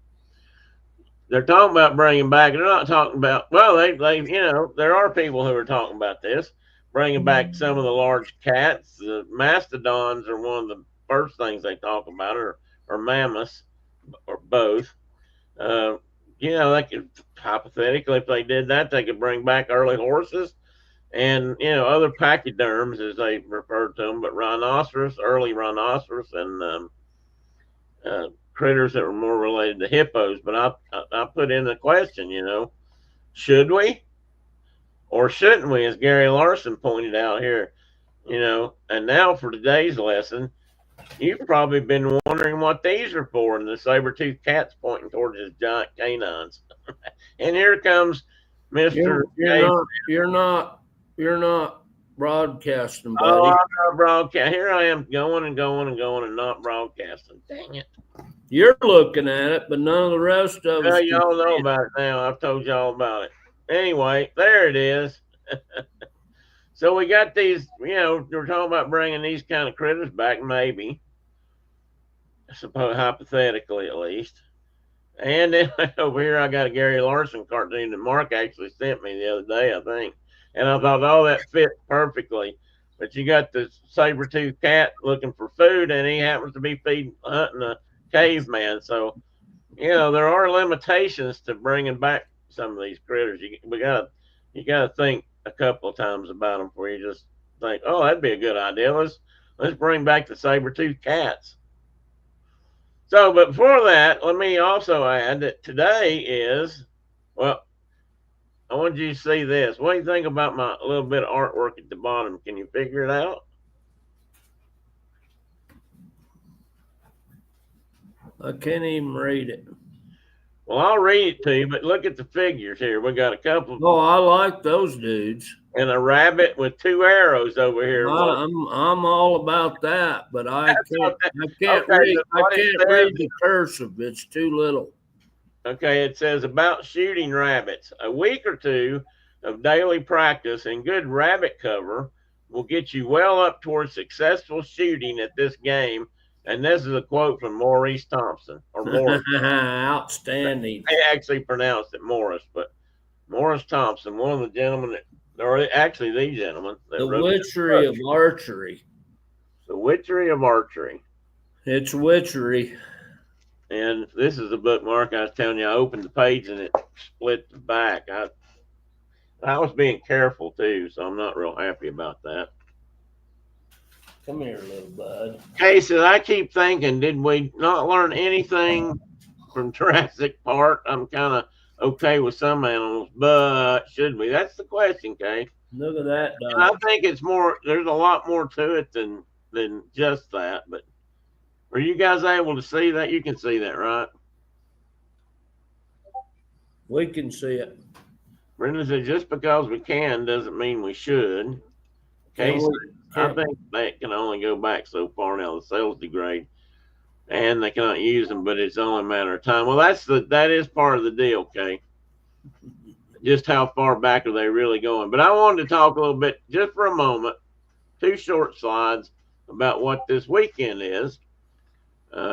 They're talking about bringing back. They're not talking about. Well, there are people who are talking about this, bringing back some of the large cats. The mastodons are one of the first things they talk about, or mammoths, or both. Uh, they could hypothetically, if they did that, they could bring back early horses and other pachyderms as they refer to them, but early rhinoceros, and critters that were more related to hippos. But I put in the question, should we or shouldn't we, as Gary Larson pointed out here, and now for today's lesson, you've probably been wondering what these are for, and the saber-toothed cat's pointing towards his giant canines. And here comes Mr. You're not broadcasting, Oh, buddy. I'm not broadcasting. Here I am going and going and going and not broadcasting. Dang it. You're looking at it, but none of the rest of us. Well, y'all know about it now. I've told y'all about it. Anyway, there it is. So we got these, we're talking about bringing these kind of critters back, maybe. I suppose, hypothetically at least. And then over here, I got a Gary Larson cartoon that Mark actually sent me the other day, I think. And I thought, oh, that fits perfectly. But you got the saber-toothed cat looking for food, and he happens to be hunting a caveman. So, there are limitations to bringing back some of these critters. You gotta think a couple of times about them before you just think, oh, that'd be a good idea. Let's bring back the saber-toothed cats. So, but before that, let me also add that today is, well, I want you to see this. What do you think about my little bit of artwork at the bottom? Can you figure it out? I can't even read it. Well, I'll read it to you, but look at the figures here. We got a couple. Oh, I like those dudes. And a rabbit with 2 arrows over here. I'm all about that, but I can't read the cursive. It's too little. Okay, it says about shooting rabbits. A week or two of daily practice and good rabbit cover will get you well up towards successful shooting at this game. And this is a quote from Maurice Thompson, or Morris. Outstanding. They actually pronounced it Morris, but Morris Thompson, one of the gentlemen or actually the gentleman. The Witchery of Archery. The Witchery of Archery. It's witchery. And this is the bookmark I was telling you. I opened the page and it split the back. I was being careful too, so I'm not real happy about that. Come here, little bud. Casey, I keep thinking, did we not learn anything from Jurassic Park? I'm kind of okay with some animals, but should we? That's the question, Kay. Look at that dog. And I think it's more. There's a lot more to it than just that. But are you guys able to see that? You can see that, right? We can see it. Brenda said, just because we can doesn't mean we should. Casey, I think that can only go back so far now. The cells degrade, and they cannot use them, but it's only a matter of time. Well, that is part of the deal, Kay. Just how far back are they really going? But I wanted to talk a little bit, just for a moment, two short slides about what this weekend is.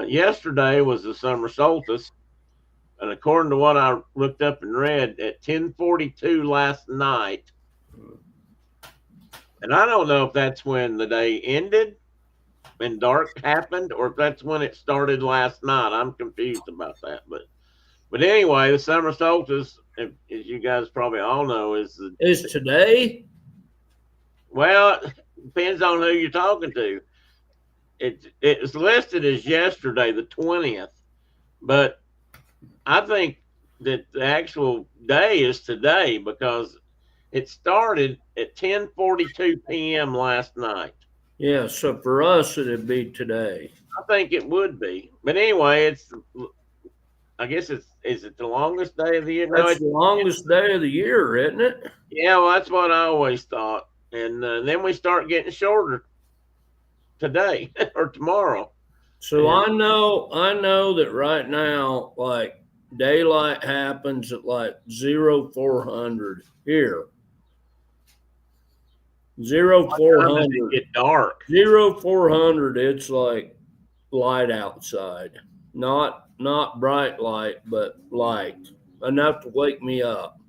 Yesterday was the summer solstice, and according to what I looked up and read, at 10:42 last night, and I don't know if that's when the day ended and dark happened, or if that's when it started last night. I'm confused about that, but anyway, the summer solstice, as you guys probably all know, is today. Well, it depends on who you're talking to. It's listed as yesterday, the 20th, but I think that the actual day is today because it started at 10:42 p.m. last night. Yeah, so for us it'd be today. I think it would be, but anyway, I guess is it the longest day of the year? That's the longest day of the year, isn't it? Yeah, well, that's what I always thought, and then we start getting shorter today or tomorrow. So I know that right now, like daylight happens at like 0400 here. 0400 get dark. 0400, it's like light outside. Not bright light, but light. Enough to wake me up.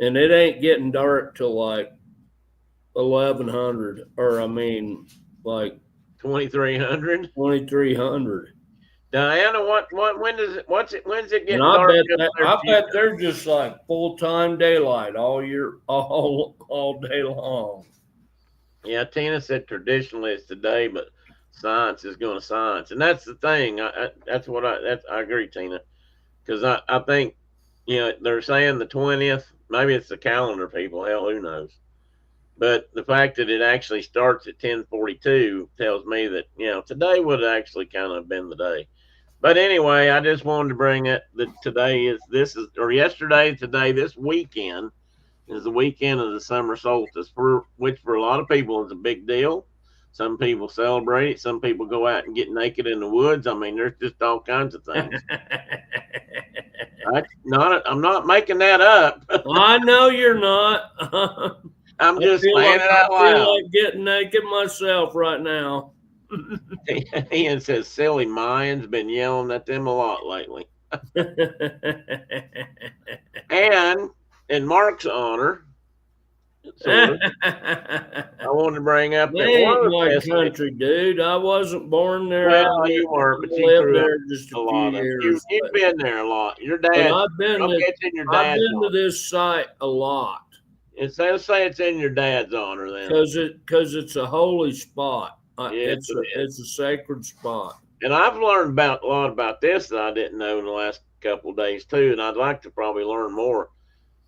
And it ain't getting dark till like 1100, or I mean like 2300. 2300. Diana, when's it getting And I dark? bet they're just like full-time daylight all day long. Yeah, Tina said traditionally it's today, but science is going to science, and that's the thing. I agree, Tina, because I think they're saying the 20th. Maybe it's the calendar people. Hell, who knows? But the fact that it actually starts at 10:42 tells me that today would have actually kind of been the day. But anyway, I just wanted to bring it that yesterday, today, this weekend is the weekend of the summer solstice, which for a lot of people is a big deal. Some people celebrate it. Some people go out and get naked in the woods. I mean, there's just all kinds of things. I'm not making that up. I know you're not. I'm just saying it out loud. I feel like getting naked myself right now. Ian says silly Mayans been yelling at them a lot lately. And in Mark's honor, I wanted to bring up that my country, dude. I wasn't born there. Well, you weren't, but you lived grew there up just a a few lot. years. You've been there a lot. Your dad. I've been to this site a lot. Instead of say it's in your dad's honor, then because it's a holy spot. It's a sacred spot. And I've learned a lot about this that I didn't know in the last couple of days too, and I'd like to probably learn more.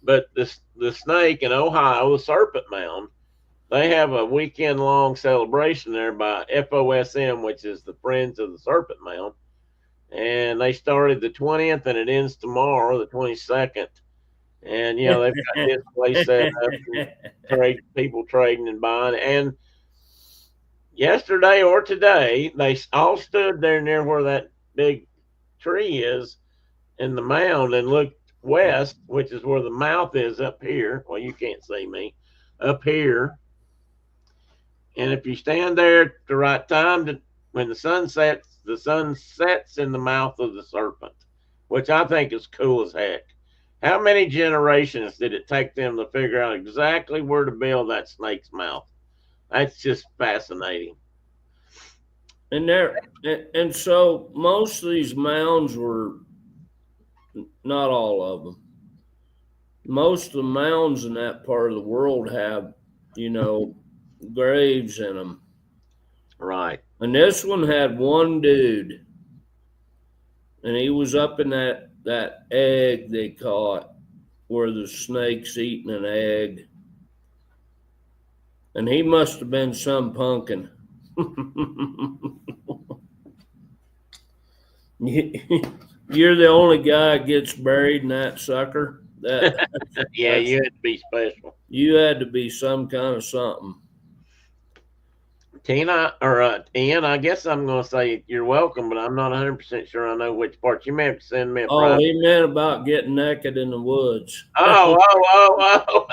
But the snake in Ohio, the Serpent Mound, they have a weekend-long celebration there by FOSM, which is the Friends of the Serpent Mound, and they started the 20th and it ends tomorrow, the 22nd. And they've got this place set up, people trading and buying. And yesterday or today, they all stood there near where that big tree is in the mound and looked west, which is where the mouth is up here. Well, you can't see me up here. And if you stand there at the right time, when the sun sets in the mouth of the serpent, which I think is cool as heck. How many generations did it take them to figure out exactly where to build that snake's mouth? That's just fascinating. And so most of these mounds were, not all of them. Most of the mounds in that part of the world have, graves in them. Right. And this one had one dude, and he was up in that egg they caught where the snake's eating an egg. And he must have been some pumpkin. You're the only guy that gets buried in that sucker. Yeah, you had to be special. You had to be some kind of something. Tina or Ian, I guess I'm going to say you're welcome, but I'm not 100% sure I know which part. You may have to send me a private. He meant about getting naked in the woods. Oh.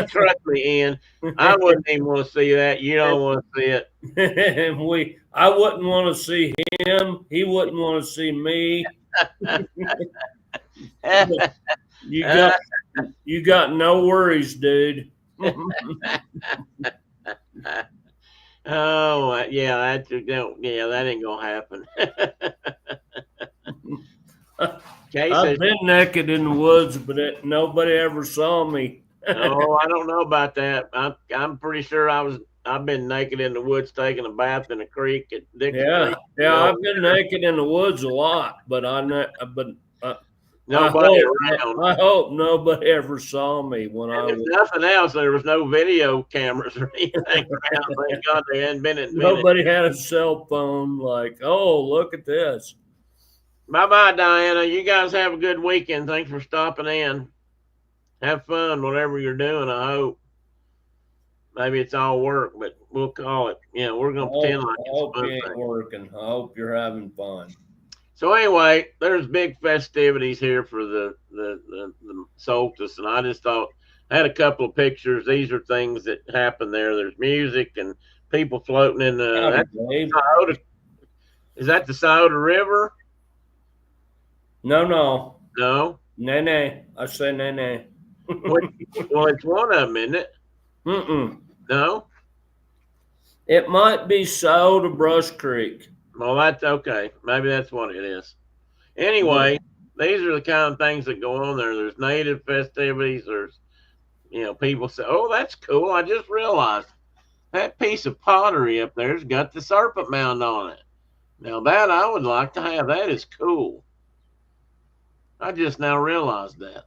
Trust me, Ian. I wouldn't even want to see that. You don't want to see it. And I wouldn't want to see him. He wouldn't want to see me. You got no worries, dude. Oh yeah, that ain't gonna happen. I've been naked in the woods, but nobody ever saw me. Oh, I don't know about that. I'm pretty sure I've been naked in the woods taking a bath in a creek at Dixie Creek. Yeah, I've been naked in the woods a lot, but nobody around. I hope nobody ever saw me when and if nothing else, there was no video cameras or anything around. Thank God they hadn't been invented. Nobody had a cell phone. Like, oh, look at this. Bye-bye, Diana. You guys have a good weekend. Thanks for stopping in. Have fun, whatever you're doing, I hope. Maybe it's all work, but we'll call it. Yeah, we're going to pretend like it's fun. I hope it ain't working. I hope you're having fun. So anyway, there's big festivities here for the solstice, and I just thought I had a couple of pictures. These are things that happen there. There's music and people floating in the Scioto. Is that the Scioto River? No. Nay. I say nay. Well, it's one of them, isn't it? No? It might be Scioto Brush Creek. Well, that's okay. Maybe that's what it is. Anyway, these are the kind of things that go on there. There's native festivities. There's, people say, oh, that's cool. I just realized that piece of pottery up there's got the serpent mound on it. Now, that I would like to have. That is cool. I just now realized that.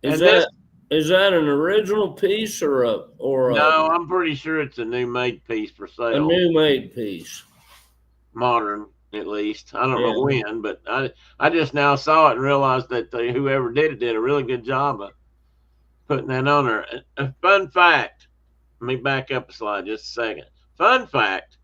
Is that an original piece or No, I'm pretty sure it's a new made piece for sale. A new made piece. Modern, at least. I don't know when, but I just now saw it and realized that whoever did a really good job of putting that on there. A fun fact. Let me back up a slide just a second. Fun fact.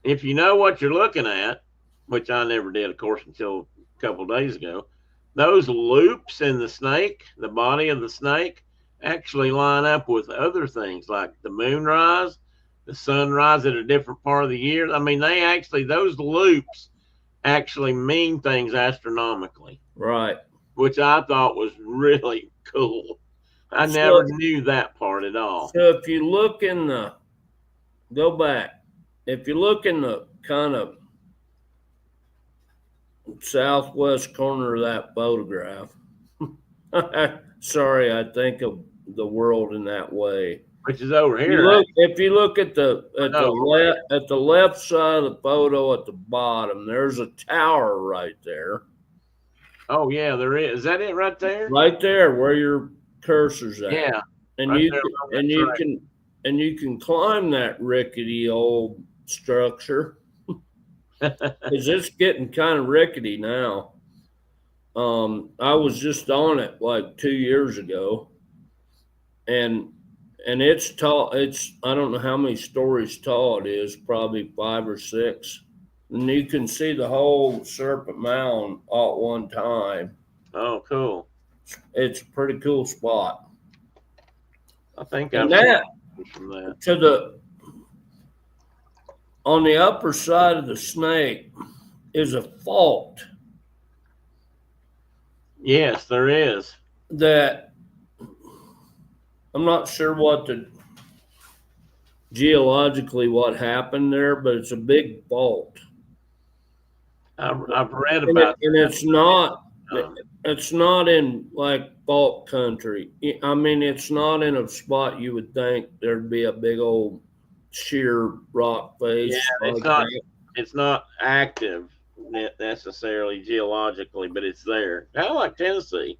If you know what you're looking at, which I never did, of course, until a couple of days ago, those loops in the snake, the body of the snake, actually line up with other things like the moonrise, the sunrise at a different part of the year. I mean, those loops actually mean things astronomically. Right. Which I thought was really cool. I never knew that part at all. So if you look go back, if you look in the kind of southwest corner of that photograph, sorry, I think of the world in that way. Which is over here. If you look at the left side of the photo at the bottom, there's a tower right there. Oh yeah, there is. Is that it right there? Right there, where your cursor's at. Yeah. And you can climb that rickety old structure. Because it's getting kind of rickety now. I was just on it like 2 years ago, and it's tall. I don't know how many stories tall it is, probably 5 or 6, and you can see the whole Serpent Mound all at one time. Oh, cool! It's a pretty cool spot. I think from that on the upper side of the snake is a fault. Yes, there is. That I'm not sure geologically what happened there, but it's a big fault. I've read about it. And it's not in like fault country. I mean, it's not in a spot you would think there'd be a big old sheer rock face. Yeah, it's not active necessarily geologically, but it's there. Kind of like Tennessee.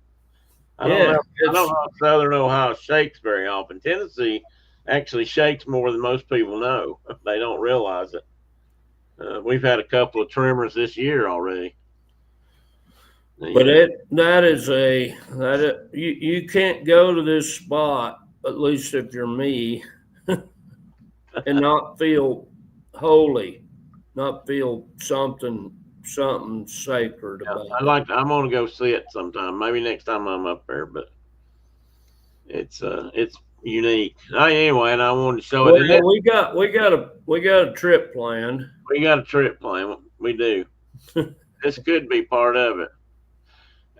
I don't know if Southern Ohio shakes very often. Tennessee actually shakes more than most people know. They don't realize it. We've had a couple of tremors this year already. But you can't go to this spot, at least if you're me, and not feel holy, not feel something sacred about it. I'm going to go see it sometime. Maybe next time I'm up there, but It's unique. Anyway, and I wanted to show it. Well, And then we got a trip planned. we got a trip plan. We do. This could be part of it.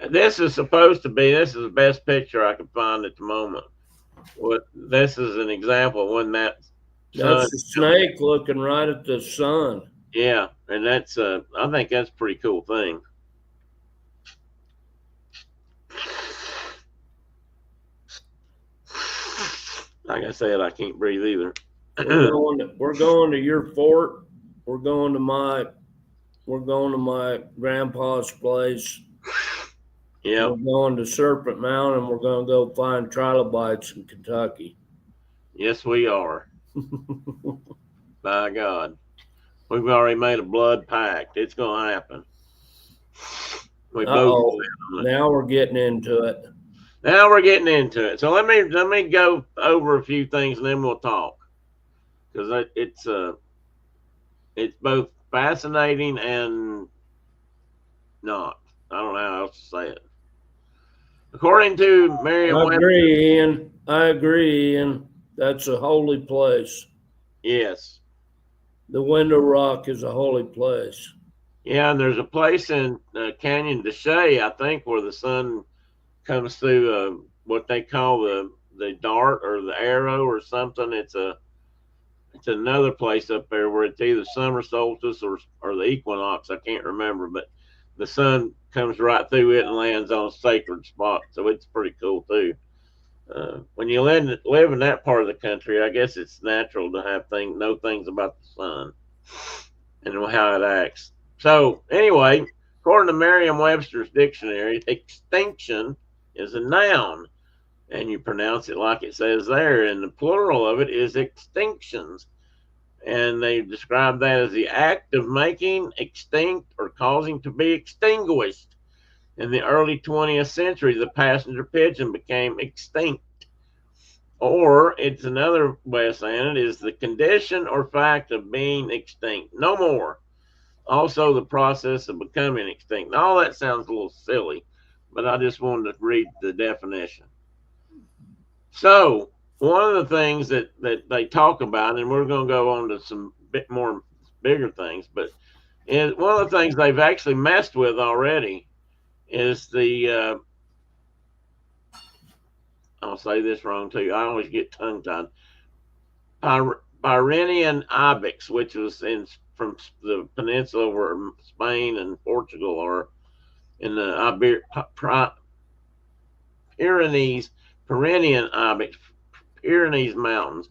This is supposed to be. This is the best picture I could find at the moment. What this is an example of when that sun. That's the snake looking right at the sun. Yeah, and that's I think that's a pretty cool thing. Like I said, I can't breathe either. We're going to your fort. We're going to my grandpa's place. Yeah. We're going to Serpent Mountain. We're going to go find trilobites in Kentucky. Yes, we are. By God, we've already made a blood pact. It's going to happen. We both. Now we're getting into it. Now we're getting into it. So let me go over a few things and then we'll talk, because it's both fascinating and not. I don't know how else to say it. According to Merriam-Webster, I agree, Ian. That's a holy place. Yes. The Window Rock is a holy place. Yeah, and there's a place in Canyon de Chelly, I think, where the sun comes through what they call the dart or the arrow or something. It's another place up there where it's either summer solstice or the equinox. I can't remember, but the sun comes right through it and lands on a sacred spot. So it's pretty cool too. When you live in that part of the country, I guess it's natural to have know things about the sun and how it acts. So anyway, according to Merriam-Webster's dictionary, extinction is a noun, and you pronounce it like it says there, and the plural of it is extinctions. And they describe that as the act of making extinct or causing to be extinguished. In the early 20th century, the passenger pigeon became extinct. Or it's another way of saying it is the condition or fact of being extinct. No more. Also, the process of becoming extinct. Now, all that sounds a little silly, but I just wanted to read the definition. So, one of the things that they talk about, and we're going to go on to some bit more bigger things, but one of the things they've actually messed with already is the, I'll say this wrong too, I always get tongue-tied, Pyrenean ibex, which was from the peninsula where Spain and Portugal are, in the Pyrenees, Pyrenean ibex, Pyrenees mountains.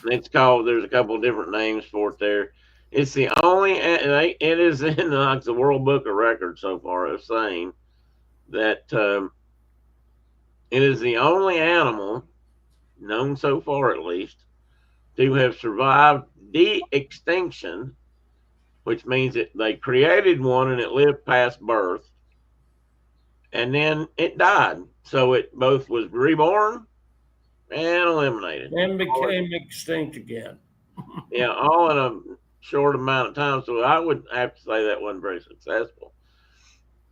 It's called. There's a couple of different names for it there. It's the only. It is in like the World Book of Records so far of saying that it is the only animal known so far, at least, to have survived de-extinction, which means that they created one and it lived past birth, and then it died. So it both was reborn and eliminated. And became extinct again. Yeah, all in a short amount of time. So I would have to say that wasn't very successful.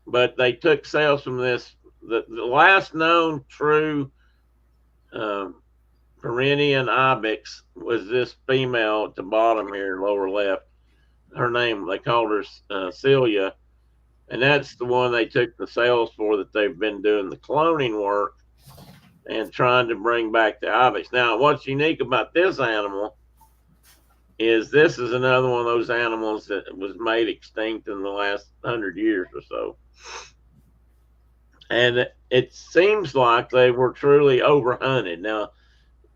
But they took cells from this. The last known true Pyrenean ibex was this female at the bottom here, lower left. Her name, they called her Celia. And that's the one they took the cells for that they've been doing the cloning work and trying to bring back the ibex. Now, what's unique about this animal is this is another one of those animals that was made extinct in the last 100 years or so. And it seems like they were truly overhunted. Now,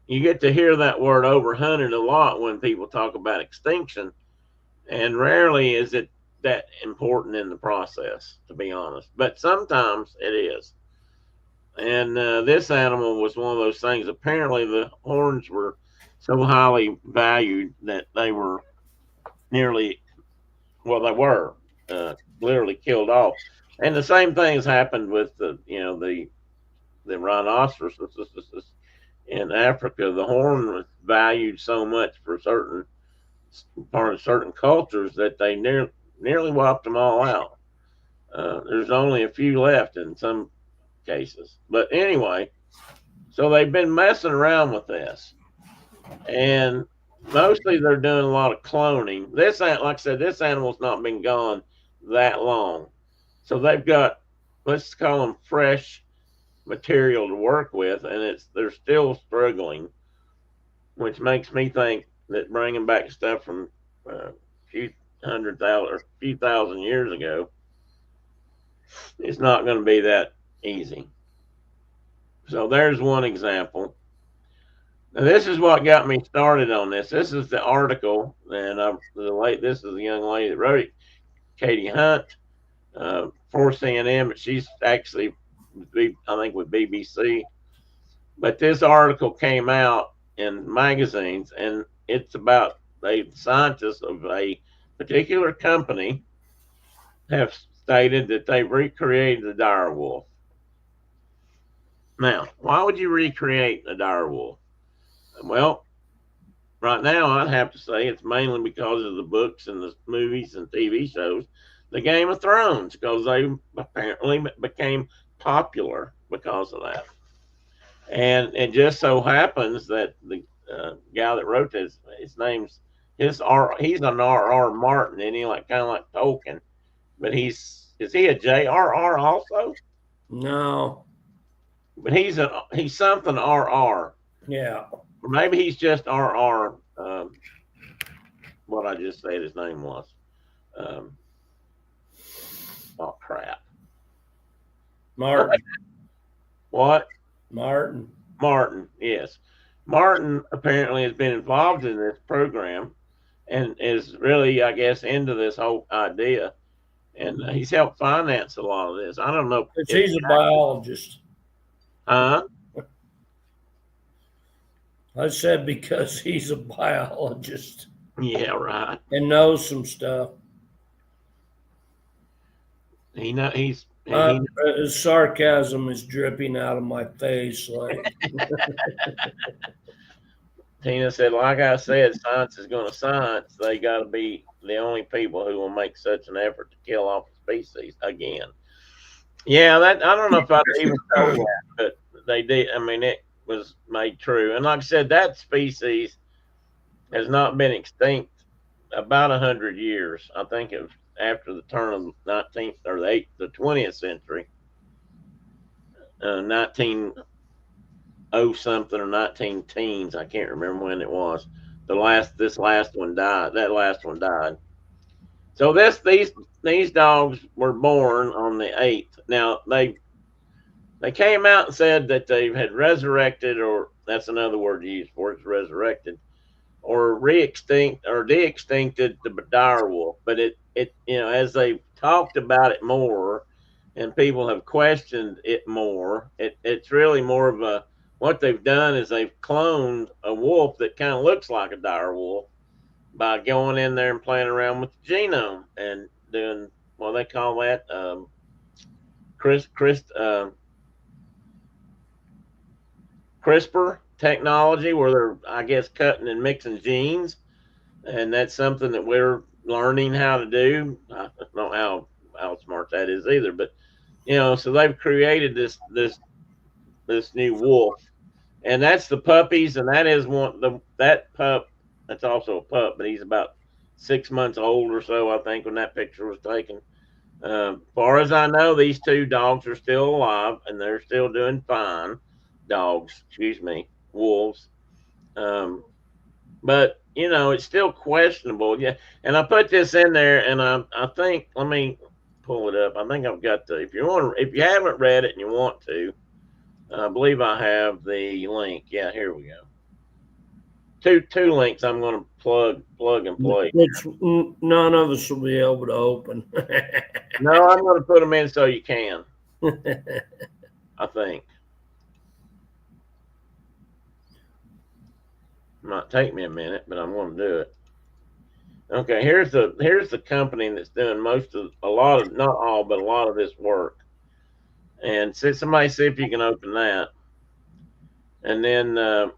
you get to hear that word overhunted a lot when people talk about extinction, and rarely is it that important in the process, to be honest. But sometimes it is. And this animal was one of those things. Apparently, the horns were so highly valued that they were literally killed off. And the same things happened with the rhinoceroses in Africa. The horn was valued so much for certain cultures that they nearly wiped them all out. There's only a few left in some cases. But anyway, so they've been messing around with this, and mostly they're doing a lot of cloning. This, like I said, this animal's not been gone that long, so they've got, let's call them fresh material to work with, and they're still struggling, which makes me think that bringing back stuff from a few 100,000 or a few thousand years ago is not going to be that easy. So there's one example. Now, this is what got me started on this. This is the article, and this is the young lady that wrote it, Katie Hunt, for CNN, but she's actually, I think, with BBC. But this article came out in magazines, and it's about the scientists of a particular company have stated that they've recreated the direwolf. Now, why would you recreate a direwolf? Well, right now, I'd have to say it's mainly because of the books and the movies and TV shows, the Game of Thrones, because they apparently became popular because of that. And it just so happens that the guy that wrote this, he's an R.R. Martin, and he kind of like Tolkien, but is he a J.R.R. also? No. But he's something R.R. Yeah. Or maybe he's just R.R. What I just said his name was. Oh crap. Martin. What? Martin, yes. Martin apparently has been involved in this program and is really, I guess, into this whole idea. And he's helped finance a lot of this. I don't know. He's a biologist. Huh? I said because he's a biologist. Yeah, right. And knows some stuff. His sarcasm is dripping out of my face. Like Tina said, like I said, science is going to science. They got to be the only people who will make such an effort to kill off a species again. Yeah, I don't know if I'd even know that, but they did. I mean, it was made true. And like I said, that species has not been extinct about 100 years. I think it was after the turn of the 20th century, 19 something or 19 teens. I can't remember when it was. This last one died. That last one died. So these dogs were born on the 8th. Now they came out and said that they had resurrected, or that's another word to use for it, resurrected, or de-extincted the direwolf. But it as they talked about it more and people have questioned it more, it's really more of what they've done is they've cloned a wolf that kind of looks like a direwolf by going in there and playing around with the genome and doing what they call that CRISPR technology, where they're, I guess, cutting and mixing genes, and that's something that we're learning how to do. I don't know how smart that is either, but so they've created this new wolf, and that's the puppies, and that is that pup. That's also a pup, but he's about 6 months old or so, I think, when that picture was taken. Far as I know, these two dogs are still alive, and they're still doing fine. Wolves. But it's still questionable. Yeah, and I put this in there, and I think, let me pull it up. I think I've got if you haven't read it and you want to, I believe I have the link. Yeah, here we go. Two links I'm going to plug and play. Which none of us will be able to open. No, I'm going to put them in so you can. I think. Might take me a minute, but I'm going to do it. Okay, here's the company that's doing not all, but a lot of this work. And somebody see if you can open that. And then I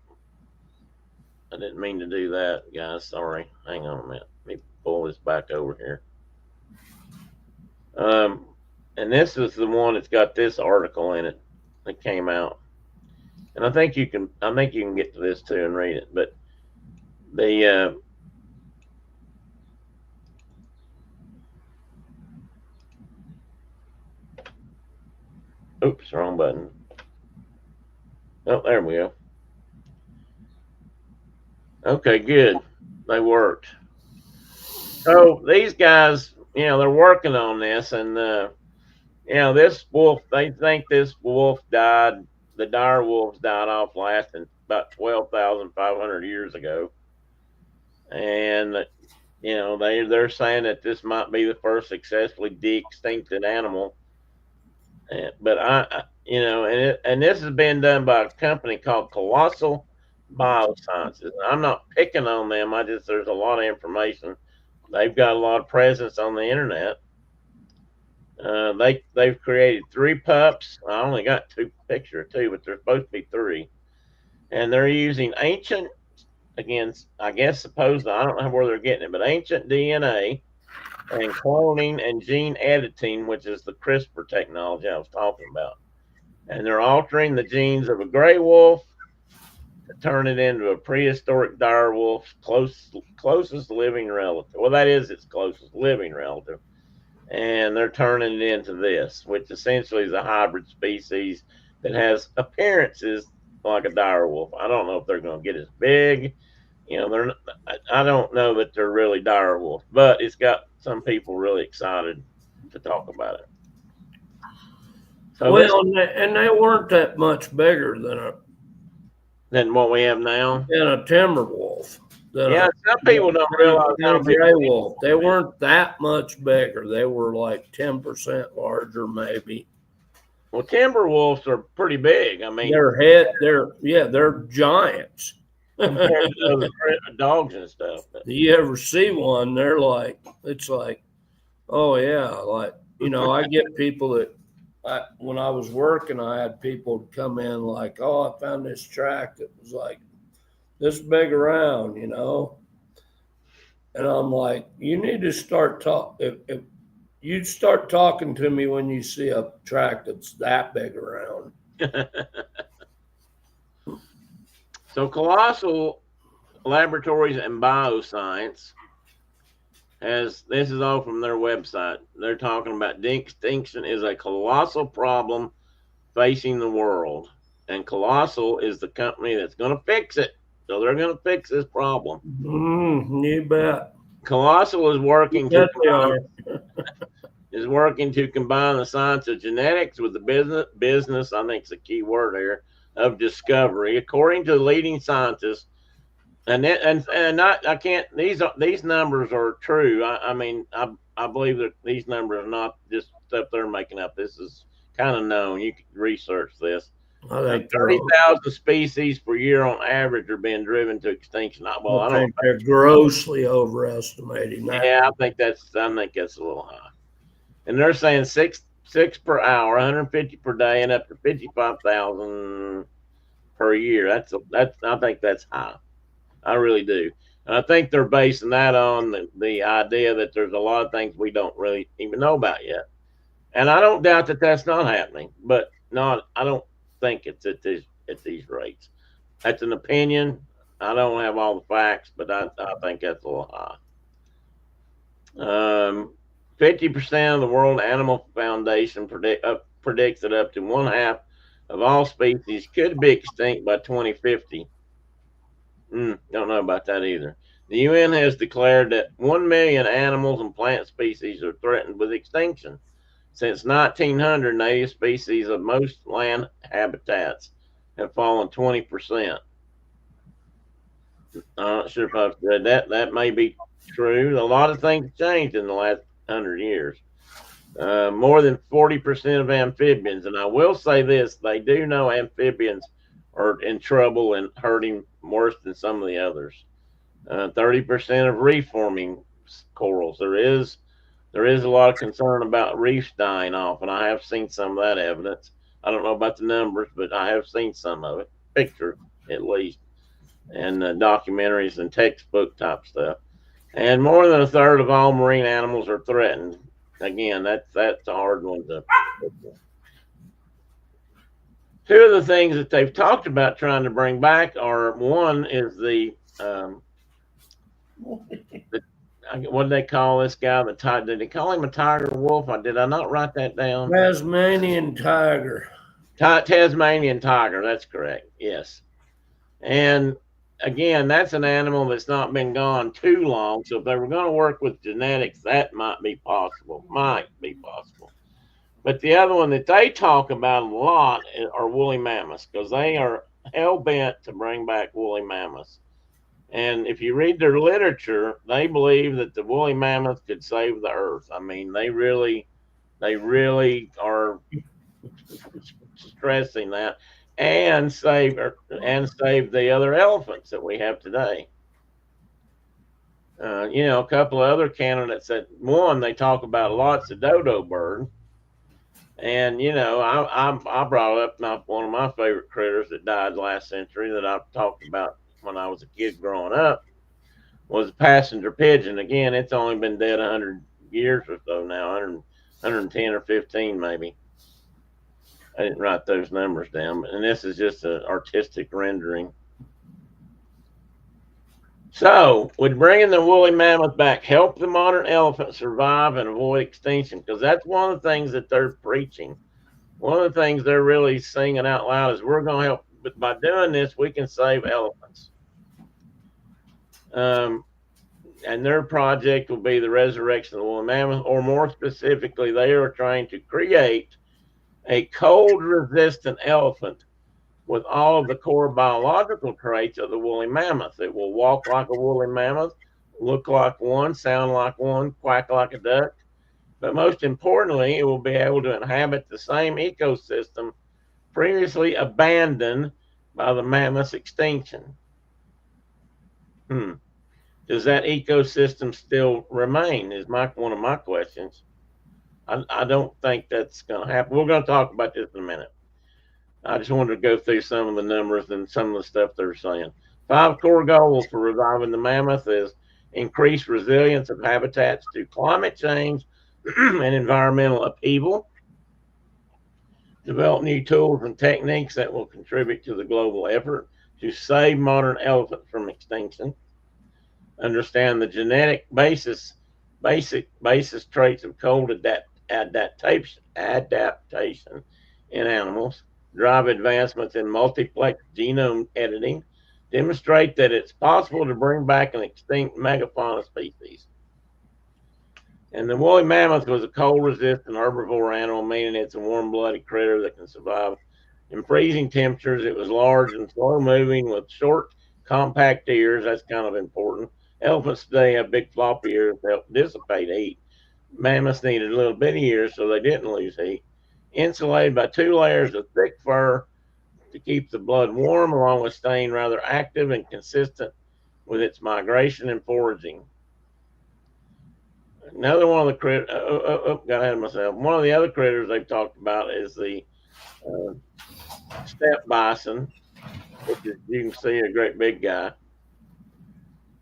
didn't mean to do that, guys. Sorry. Hang on a minute. Let me pull this back over here. And this is the one that's got this article in it. that came out, and I think you can get to this too and read it. But the oops, wrong button. Oh, there we go. Okay, good. They worked. So these guys, they're working on this, and this wolf. They think this wolf died. The DireWolves died off lasting about 12,500 years ago, and they're saying that this might be the first successfully de-extincted animal. But and this has been done by a company called Colossal Biosciences. I'm not picking on them. There's a lot of information. They've got a lot of presence on the internet. They've created 3 pups. I only got 2 picture of 2, but there's supposed to be 3, and they're using ancient, again, I guess supposedly, I don't know where they're getting it, but ancient DNA and cloning and gene editing, which is the CRISPR technology I was talking about. And they're altering the genes of a gray wolf to turn it into a prehistoric dire wolf's closest living relative. Well, that is its closest living relative. And they're turning it into this, which essentially is a hybrid species that has appearances like a dire wolf. I don't know if they're going to get as big. I don't know that they're really dire wolf, but it's got some people really excited to talk about it. So and they weren't that much bigger than what we have now. Than a timber wolf. Some people don't realize how big gray wolf. They weren't that much bigger. They were like 10% larger, maybe. Well, timber wolves are pretty big. I mean, they're giants compared to other dogs and stuff. But you ever see one? It's like, oh yeah, like I get people that. When I was working, I had people come in like, oh, I found this track that was like this big around, and I'm like, you need to start if you start talking to me when you see a track that's that big around. So Colossal Laboratories and Bioscience this is all from their website. They're talking about de-extinction is a colossal problem facing the world. And Colossal is the company that's going to fix it. So they're going to fix this problem. You bet. Colossal is working to combine the science of genetics with the business, I think it's a key word here, of discovery. According to the leading scientists, these numbers are true. I believe that these numbers are not just stuff they're making up. This is kind of known. You can research this. 30,000 species per year on average are being driven to extinction. I think they're grossly overestimating that. Yeah, I think that's a little high. And they're saying six per hour, 150 per day, and up to 55,000 per year. I think that's high. I really do. And I think they're basing that on the idea that there's a lot of things we don't really even know about yet. And I don't doubt that that's not happening, but I don't think it's at these rates. That's an opinion. I don't have all the facts, but I think that's a little high. 50% of the World Animal Foundation predicts that up to 1/2 of all species could be extinct by 2050. Don't know about that either. The UN has declared that 1 million animals and plant species are threatened with extinction. Since 1900, native species of most land habitats have fallen 20%. I'm not sure if I've said that. That may be true. A lot of things changed in the last 100 years. More than 40% of amphibians, and I will say this, they do know amphibians are in trouble and hurting worse than some of the others. 30% of reef-forming corals. There is a lot of concern about reefs dying off, and I have seen some of that evidence. I don't know about the numbers, but I have seen some of it, pictures at least, and documentaries and textbook type stuff. And more than 1/3 of all marine animals are threatened. Again, that's a hard one to. two of the things that they've talked about trying to bring back are, one is the what do they call this guy? Did they call him a tiger wolf? Did I not write that down? Tasmanian tiger. Tasmanian tiger. That's correct. Yes. And again, that's an animal that's not been gone too long. So if they were going to work with genetics, that might be possible. But the other one that they talk about a lot are woolly mammoths, because they are hell bent to bring back woolly mammoths. And if you read their literature, they believe that the woolly mammoth could save the earth. I mean, they really are stressing that, and save the other elephants that we have today. A couple of other candidates that, one, they talk about lots of dodo bird. And I brought up one of my favorite critters that died last century that I've talked about when I was a kid growing up was a passenger pigeon. Again, it's only been dead 100 years or so now, 110 or 15 maybe. I didn't write those numbers down, and this is just an artistic rendering. So, would bringing the woolly mammoth back help the modern elephant survive and avoid extinction? Because that's one of the things that they're preaching. One of the things they're really singing out loud is we're going to help. But by doing this, we can save elephants. And their project will be the resurrection of the woolly mammoth, or more specifically, they are trying to create a cold-resistant elephant with all of the core biological traits of the woolly mammoth. It will walk like a woolly mammoth, look like one, sound like one, quack like a duck. But most importantly, it will be able to inhabit the same ecosystem previously abandoned by the mammoth's extinction. Does that ecosystem still remain? Is one of my questions. I don't think that's going to happen. We're going to talk about this in a minute. I just wanted to go through some of the numbers and some of the stuff they're saying. 5 core goals for reviving the mammoth is increase resilience of habitats to climate change and environmental upheaval, develop new tools and techniques that will contribute to the global effort to save modern elephants from extinction, understand the genetic basic traits of cold adaptation in animals, drive advancements in multiplex genome editing, demonstrate that it's possible to bring back an extinct megafauna species. And the woolly mammoth was a cold-resistant herbivore animal, meaning it's a warm-blooded critter that can survive in freezing temperatures. It was large and slow-moving with short, compact ears. That's kind of important. Elephants today have big, floppy ears to help dissipate heat. Mammoths needed a little bitty ears so they didn't lose heat. Insulated by 2 layers of thick fur to keep the blood warm, along with staying rather active and consistent with its migration and foraging. Another one of the critters, got ahead of myself. One of the other critters they've talked about is the steppe bison, which is, you can see, a great big guy.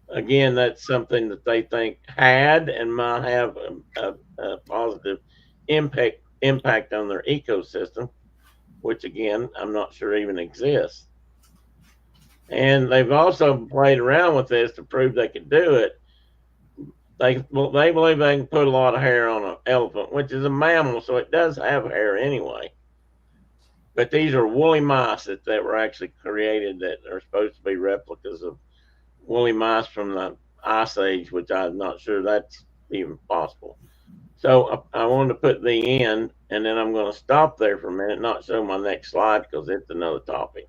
Again, that's something that they think had and might have a positive impact on their ecosystem, which again, I'm not sure even exists. And they've also played around with this to prove they could do it. They believe they can put a lot of hair on an elephant, which is a mammal, so it does have hair anyway. But these are woolly mice that were actually created that are supposed to be replicas of woolly mice from the Ice Age, which I'm not sure that's even possible. So I wanted to put the end, and then I'm going to stop there for a minute, not show my next slide because it's another topic.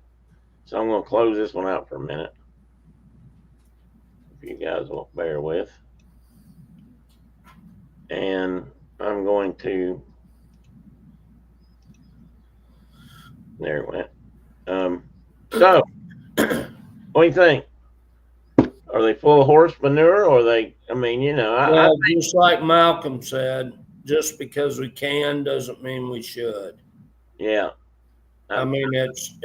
So I'm going to close this one out for a minute, if you guys will bear with. And I'm going to, there it went. So, what do you think? Are they full of horse manure, or are they, I mean, Well, just like Malcolm said, just because we can doesn't mean we should. Yeah. I mean, it's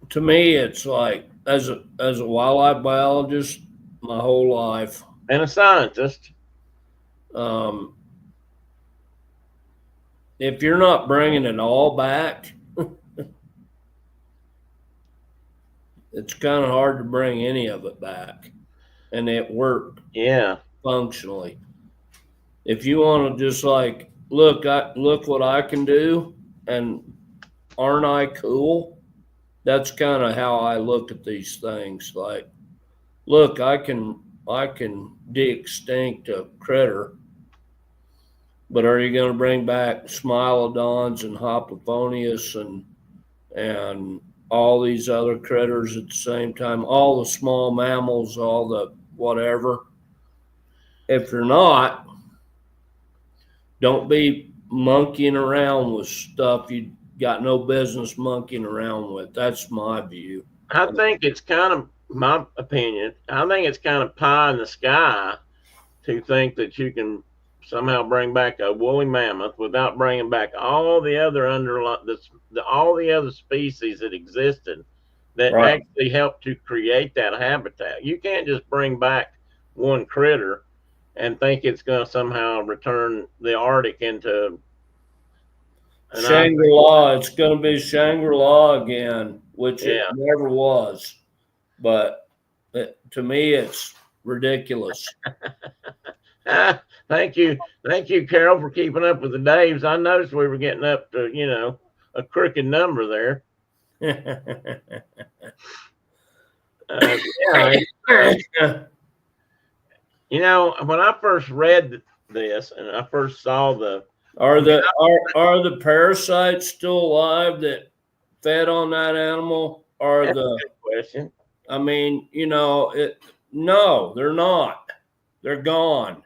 to me, it's like, as a wildlife biologist my whole life, and a scientist. if you're not bringing it all back, it's kind of hard to bring any of it back and it work Yeah. functionally. If you want to just like, look what I can do, and aren't I cool? That's kind of how I look at these things. Like, look, I can de-extinct a critter, but are you going to bring back Smilodons and Hoplophoneus and all these other critters at the same time? All the small mammals, all the whatever. If you're not, don't be monkeying around with stuff you got no business monkeying around with. That's my view. I think it's kind of my opinion. I think it's kind of pie in the sky to think that you can somehow bring back a woolly mammoth without bringing back all the other all the other species that existed that Right. actually helped to create that habitat. You can't just bring back one critter and think it's going to somehow return the Arctic into Shangri-La. It's going to be Shangri-La again, which it yeah. never was. But to me, it's ridiculous. Thank you, Carol, for keeping up with the Daves. I noticed we were getting up to a crooked number there. When I first read this and I first saw are the parasites still alive that fed on that animal? Are that's the a good question. I mean, no, they're not. They're gone.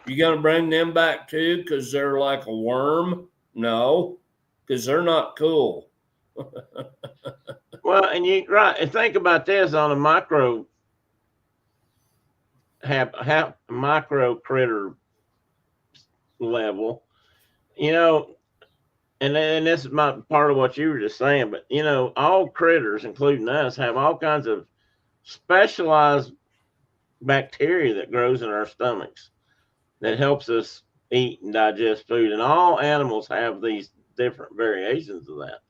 You gonna bring them back too because they're like a worm? No, because they're not cool. Well, and and think about this on a micro critter level, and this is my part of what you were just saying, but all critters, including us, have all kinds of specialized bacteria that grows in our stomachs that helps us eat and digest food, and all animals have these different variations of that.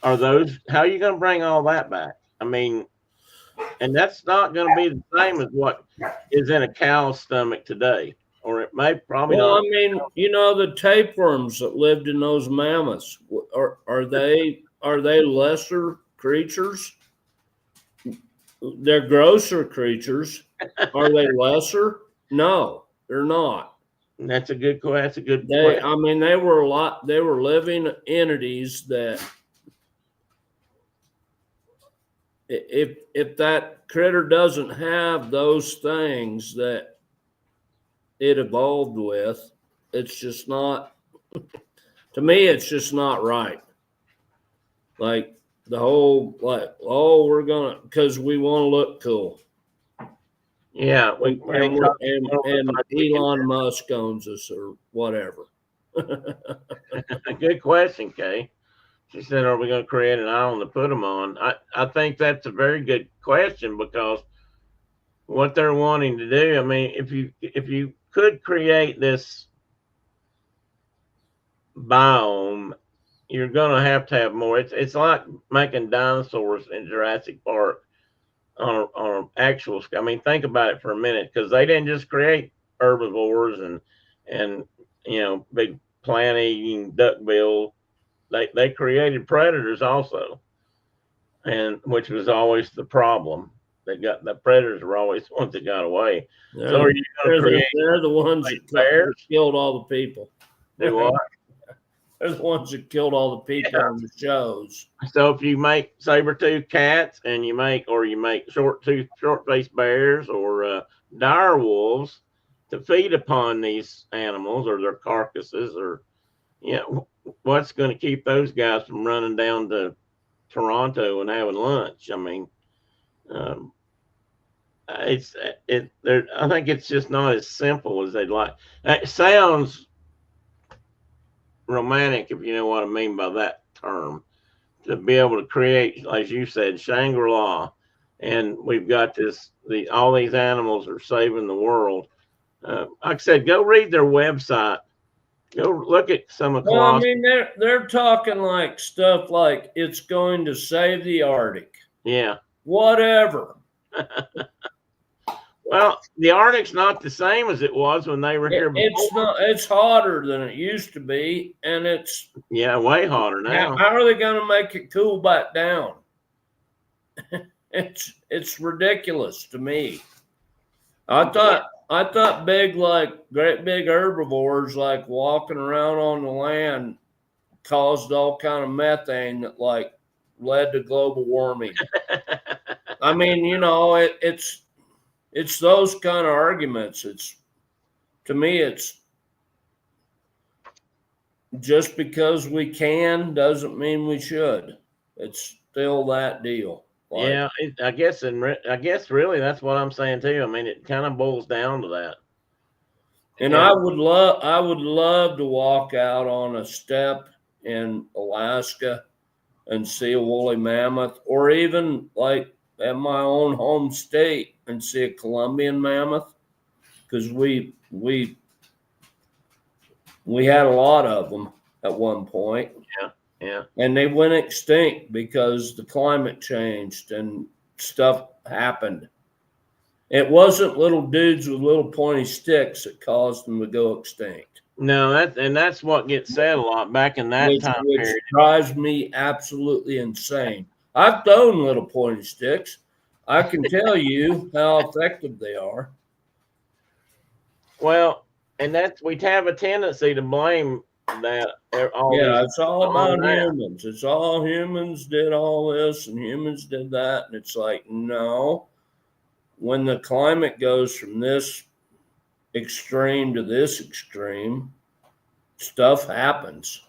How are you going to bring all that back? I mean, and that's not going to be the same as what is in a cow's stomach today, or it may probably Well, not. I mean, the tapeworms that lived in those mammoths, are they lesser creatures? They're grosser creatures. Are they lesser? No, they're not. That's a good question. That's a good They question. they were living entities that if that critter doesn't have those things that it evolved with, it's just not, to me, it's just not right. Like the whole, because we want to look cool. Yeah, And Elon Musk owns us or whatever. good question, Kay. She said, "Are we going to create an island to put them on?" I think that's a very good question because what they're wanting to do. I mean, if you could create this biome, you're going to have more. It's like making dinosaurs in Jurassic Park on actual. I mean, think about it for a minute, because they didn't just create herbivores and big plant eating duckbill. They created predators also, and which was always the problem. The predators were always the ones that got away. So are you going to create? They're the ones that killed all the people. Do what? They're the ones that killed all the people on the shows. So if you make saber-toothed cats and you make short-faced bears or direwolves to feed upon these animals or their carcasses, or what's going to keep those guys from running down to Toronto and having lunch? I mean, I think it's just not as simple as they'd like. It sounds romantic, if you know what I mean by that term, to be able to create, as you said, Shangri-La, and we've got all these animals are saving the world. Like I said, go read their website. Go look at some of Well, I Colossus. mean, they're talking like stuff like it's going to save the Arctic. Yeah. Whatever. Well, the Arctic's not the same as it was when they were here before. It's not. It's hotter than it used to be, and it's Yeah, way hotter now. how are they going to make it cool back down? It's ridiculous to me. I thought great big herbivores like walking around on the land caused all kind of methane that like led to global warming. I mean, it's those kind of arguments. To me, it's just because we can doesn't mean we should. It's still that deal. Like, Yeah, I guess really that's what I'm saying too. I mean, it kind of boils down to that. and I would love to walk out on a steppe in Alaska and see a woolly mammoth, or even like at my own home state and see a Colombian mammoth, because we had a lot of them at one point. Yeah. And they went extinct because the climate changed and stuff happened. It wasn't little dudes with little pointy sticks that caused them to go extinct. No, that's what gets said a lot back in that time Which period. drives me absolutely insane. I've thrown little pointy sticks. I can tell you how effective they are. Well, and we have a tendency to blame that. It's all about humans. It's all humans did all this and humans did that. And it's like, no, when the climate goes from this extreme to this extreme, stuff happens.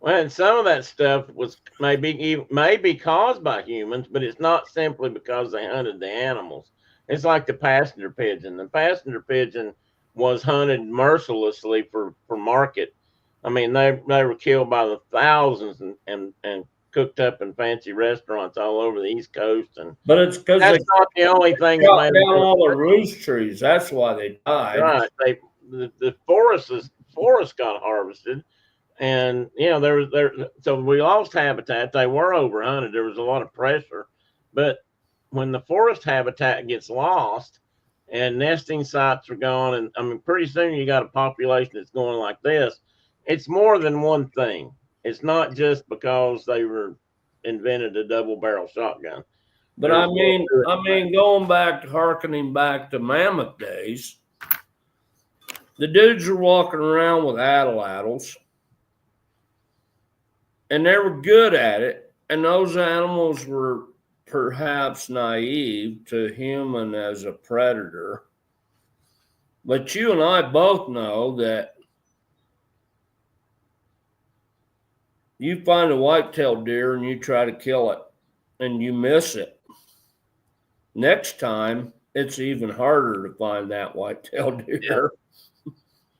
Well, and some of that stuff was maybe caused by humans, but it's not simply because they hunted the animals. It's like the passenger pigeon. The passenger pigeon was hunted mercilessly for market. I mean, they were killed by the thousands and cooked up in fancy restaurants all over the East Coast. But it's because that's not the only thing that made down all the roost trees. That's why they died. Right. The forest got harvested, and so we lost habitat. They were overhunted. There was a lot of pressure, but when the forest habitat gets lost and nesting sites are gone, and I mean, pretty soon you got a population that's going like this. It's more than one thing. It's not just because they invented a double barrel shotgun. But I mean, harkening back to mammoth days, the dudes were walking around with atlatls, and they were good at it. And those animals were perhaps naive to human as a predator. But you and I both know that you find a white-tailed deer and you try to kill it and you miss it. Next time, it's even harder to find that white-tailed deer. Yeah.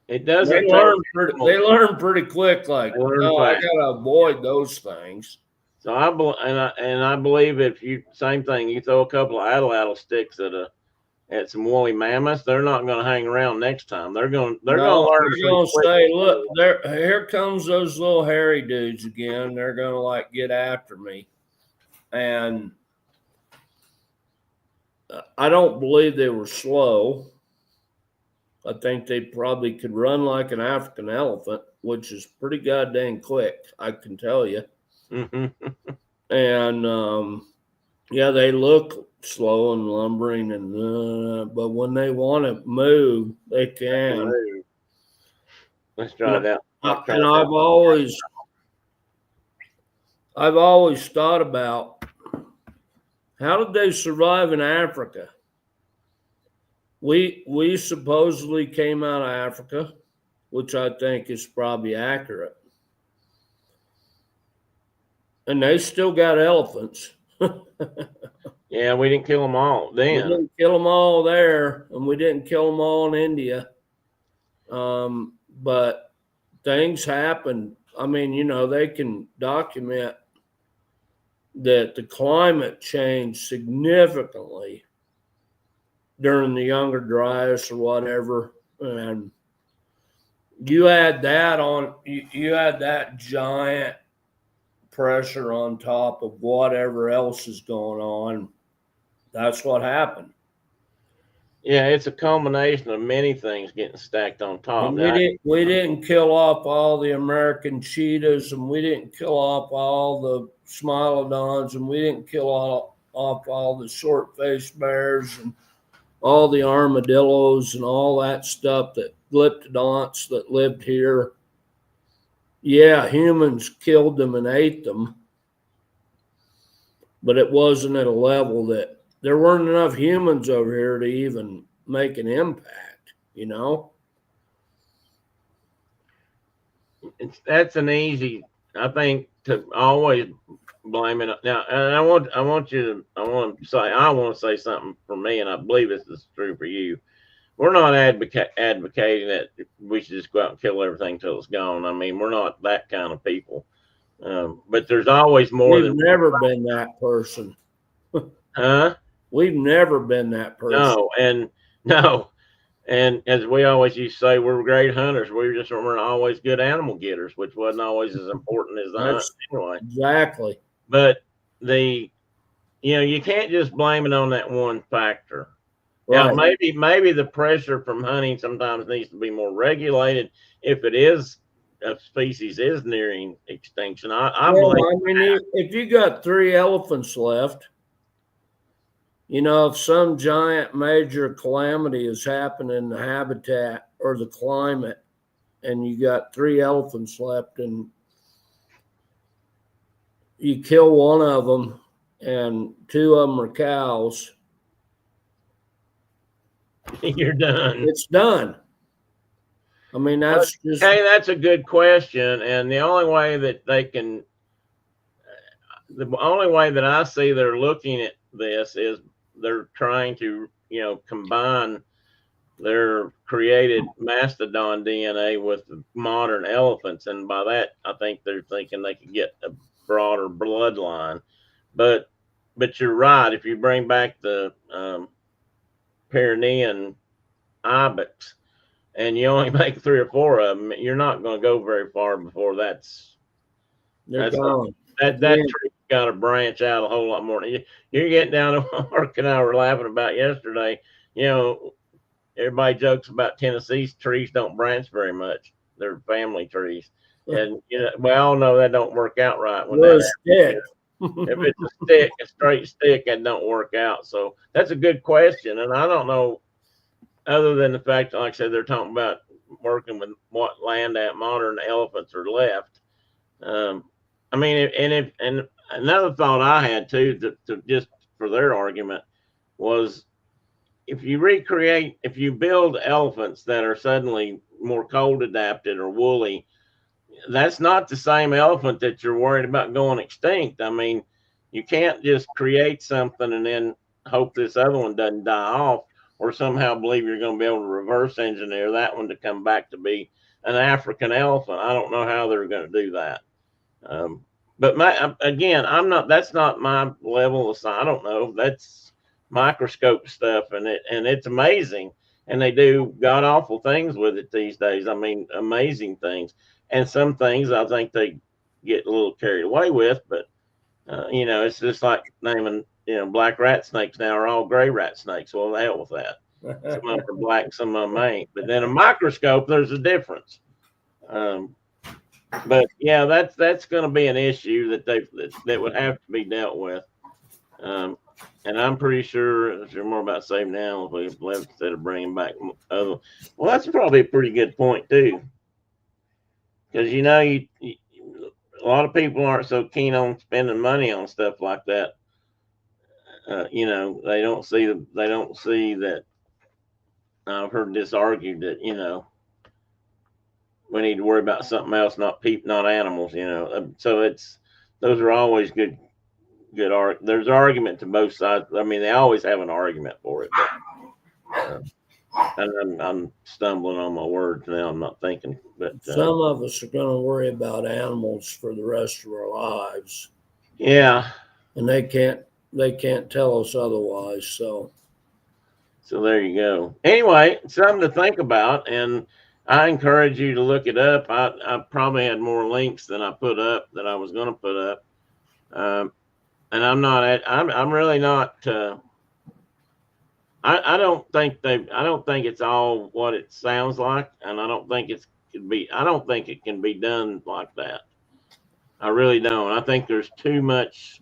It doesn't. They learn pretty quick. Like, no, I gotta avoid those things. So I believe if same thing, you throw a couple of atlatl sticks at some woolly mammoths, they're not going to hang around next time. They're going to learn. They're going to say, look, here comes those little hairy dudes again. They're going to like get after me. And I don't believe they were slow. I think they probably could run like an African elephant, which is pretty goddamn quick, I can tell you. Mm-hmm. And they look slow and lumbering, but when they want to move, they can. Let's try it out. And I've always thought about, how did they survive in Africa? We supposedly came out of Africa, which I think is probably accurate. And they still got elephants. Yeah, we didn't kill them all then. We didn't kill them all there, and we didn't kill them all in India. But things happen. I mean, they can document that the climate changed significantly during the Younger Dryas or whatever. And, you add that on, you add that giant pressure on top of whatever else is going on. That's what happened. Yeah, it's a culmination of many things getting stacked on top. And we didn't kill off all the American cheetahs, and we didn't kill off all the smilodons, and we didn't kill off all the short-faced bears and all the armadillos and all that stuff, that glyptodonts that lived here. Yeah, humans killed them and ate them, but it wasn't at a level that there weren't enough humans over here to even make an impact, you know? That's an easy, I think, to always blame it. Now, and I want to say something for me, and I believe this is true for you. We're not advocating that we should just go out and kill everything till it's gone. I mean, we're not that kind of people. But there's always more. We've never been that person. Huh? We've never been that person. No. And as we always used to say, we're great hunters. We just weren't always good animal getters, which wasn't always as important as the hunt anyway. Exactly. But you can't just blame it on that one factor. Right. Now, maybe the pressure from hunting sometimes needs to be more regulated if it is a species is nearing extinction. I mean, if you got 3 elephants left, if some giant major calamity has happened in the habitat or the climate, and you got 3 elephants left, and you kill one of them and 2 of them are cows, you're done. It's done. I mean, that's just... Hey, that's a good question. And the only way that I see they're looking at this is they're trying to, combine their created mastodon DNA with modern elephants. And by that, I think they're thinking they could get a broader bloodline. But you're right. If you bring back the Pyrenean ibex and you only make 3 or 4 of them, you're not going to go very far before that's gone. That tree got to branch out a whole lot more. You're getting down to what Mark and I were laughing about yesterday. Everybody jokes about Tennessee's trees don't branch very much. They're family trees. And we all know that don't work out right when that happens. If it's a straight stick, that don't work out. So that's a good question. And I don't know, other than the fact, like I said, they're talking about working with what land that modern elephants are left. I mean, and another thought I had too, to just for their argument, was if you build elephants that are suddenly more cold adapted or woolly, that's not the same elephant that you're worried about going extinct. I mean, you can't just create something and then hope this other one doesn't die off, or somehow believe you're going to be able to reverse engineer that one to come back to be an African elephant. I don't know how they're going to do that. But that's not my level of science. I don't know. That's microscope stuff, and it's amazing. And they do god awful things with it these days. I mean, amazing things. And some things I think they get a little carried away with, but it's just like naming, black rat snakes now are all gray rat snakes. Well, the hell with that. Some of them are black, some of them ain't. But then a microscope, there's a difference. But yeah, that's going to be an issue that would have to be dealt with. And I'm pretty sure there's more about saving animals we've left instead of bringing back other. Well, that's probably a pretty good point too, because a lot of people aren't so keen on spending money on stuff like that. They don't see that. I've heard this argued that we need to worry about something else, not animals. So those are always good. There's argument to both sides. I mean, they always have an argument for it. But, and I'm stumbling on my words now. I'm not thinking. But some of us are going to worry about animals for the rest of our lives. Yeah, and they can't tell us otherwise. So there you go. Anyway, something to think about. And I encourage you to look it up. I probably had more links than I put up that I was going to put up. And I'm really not, I don't think it's all what it sounds like. And I don't think I don't think it can be done like that. I really don't. I think there's too much.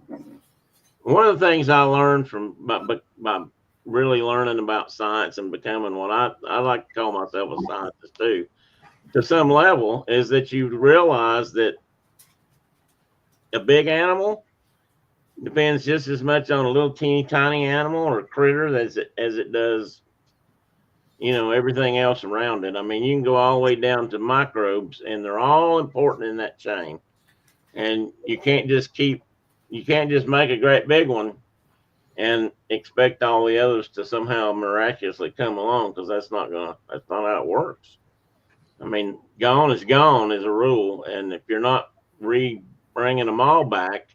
One of the things I learned by really learning about science and becoming what I like to call myself a scientist too, to some level, is that you realize that a big animal depends just as much on a little teeny tiny animal or critter as it does, everything else around it. I mean, you can go all the way down to microbes, and they're all important in that chain. And you can't just make a great big one and expect all the others to somehow miraculously come along, because that's not how it works. I mean, gone is gone as a rule, and if you're not bringing them all back,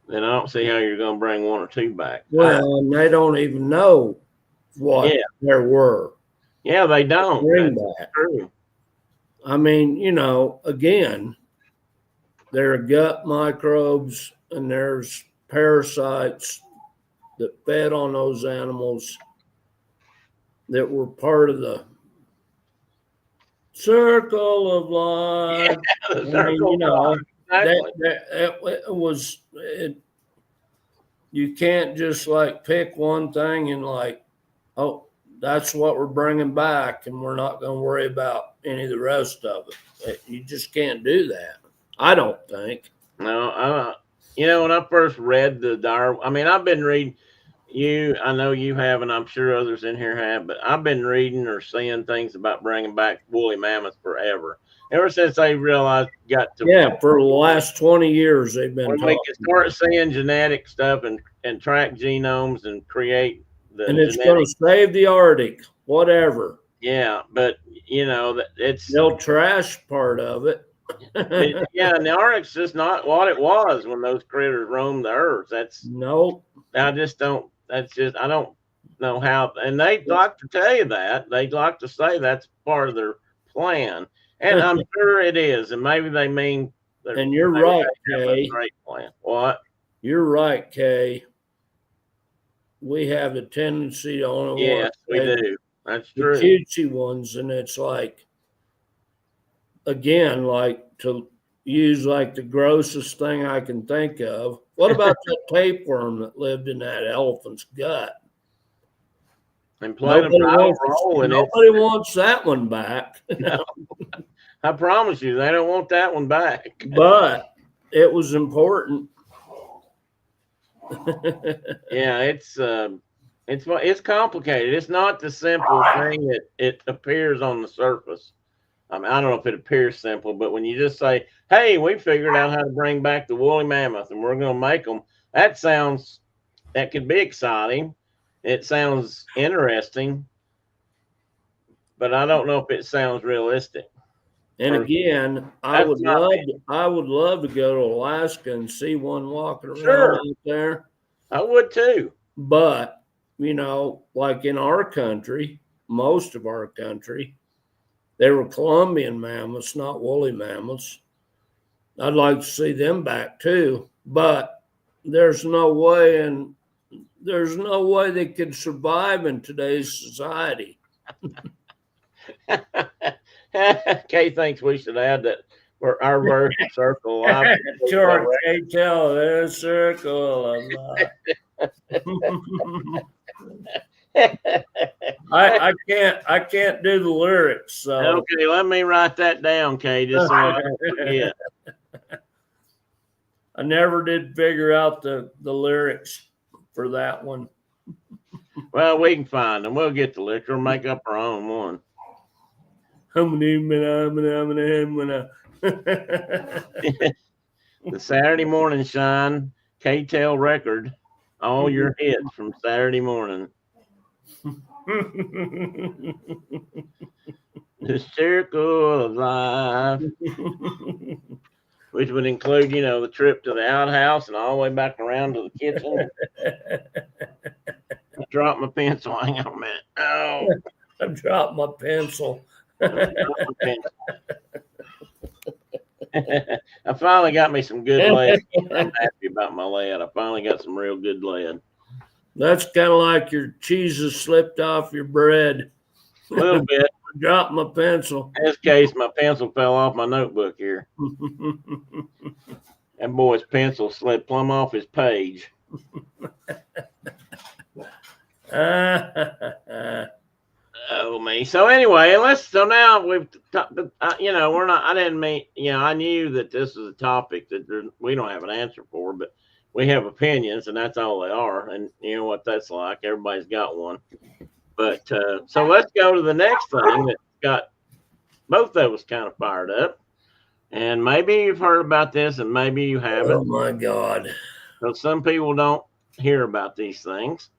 then I don't see how you're going to bring one or two back. Well, and they don't even know what there were. Yeah, they don't. Bring back. True. I mean, again, there are gut microbes and there's parasites that fed on those animals that were part of the circle of life. You can't just like pick one thing and like, oh, that's what we're bringing back, and we're not going to worry about any of the rest of it. You just can't do that. I don't think. No, when I first read I've been reading. I know you have, and I'm sure others in here have, but I've been reading or seeing things about bringing back woolly mammoths forever. Ever since they realized for the last 20 years they've been talking. We can start seeing genetic stuff and track genomes and create and it's going to save the Arctic, whatever. Yeah, but they'll trash part of it. Yeah, and the Arctic's just not what it was when those critters roamed the earth. I don't know how, and they'd like to tell you that. They'd like to say that's part of their plan. And I'm sure it is. And maybe they mean. And you're right, Kay. Great plan. What? You're right, Kay. We have a tendency to only want we do. That's true. The cutesy ones, and it's like, again, like to use like the grossest thing I can think of. What about that tapeworm that lived in that elephant's gut? And played a role in it. Nobody wants that one back. No. I promise you, they don't want that one back. But it was important. Yeah, it's complicated. It's not the simple thing that it appears on the surface. I mean, I don't know if it appears simple, but when you just say, "Hey, we figured out how to bring back the woolly mammoth, and we're going to make them," that could be exciting. It sounds interesting, but I don't know if it sounds realistic. And again, I would love to go to Alaska and see one walking around out there. I would too. But, like in our country, most of our country, they were Columbian mammoths, not woolly mammoths. I'd like to see them back too, but there's no way they could survive in today's society. Kay thinks we should add that for our version circle of life. Sure, Kay, tell their circle of life. I can't do the lyrics. So okay, let me write that down, Kay, just so I don't forget. I never did figure out the lyrics for that one. Well, we can find them. We'll get the lyrics or make up our own one. The Saturday morning shine, K-Tel record, all your hits from Saturday morning. The circle of life, which would include, the trip to the outhouse and all the way back around to the kitchen. I dropped my pencil. Hang on a minute. Oh, I dropped my pencil. I finally got me some good lead. I'm happy about my lead. I finally got some real good lead. That's kind of like your cheeses slipped off your bread. A little bit. Dropped my pencil. In this case, my pencil fell off my notebook here. That boy's pencil slipped plumb off his page. Oh me. So anyway, so now we've we're not. I didn't mean I knew that this was a topic that we don't have an answer for, but we have opinions, and that's all they are. And you know what that's like. Everybody's got one. But so let's go to the next thing that got both of us kind of fired up. And maybe you've heard about this, and maybe you haven't. Oh my God! So some people don't hear about these things.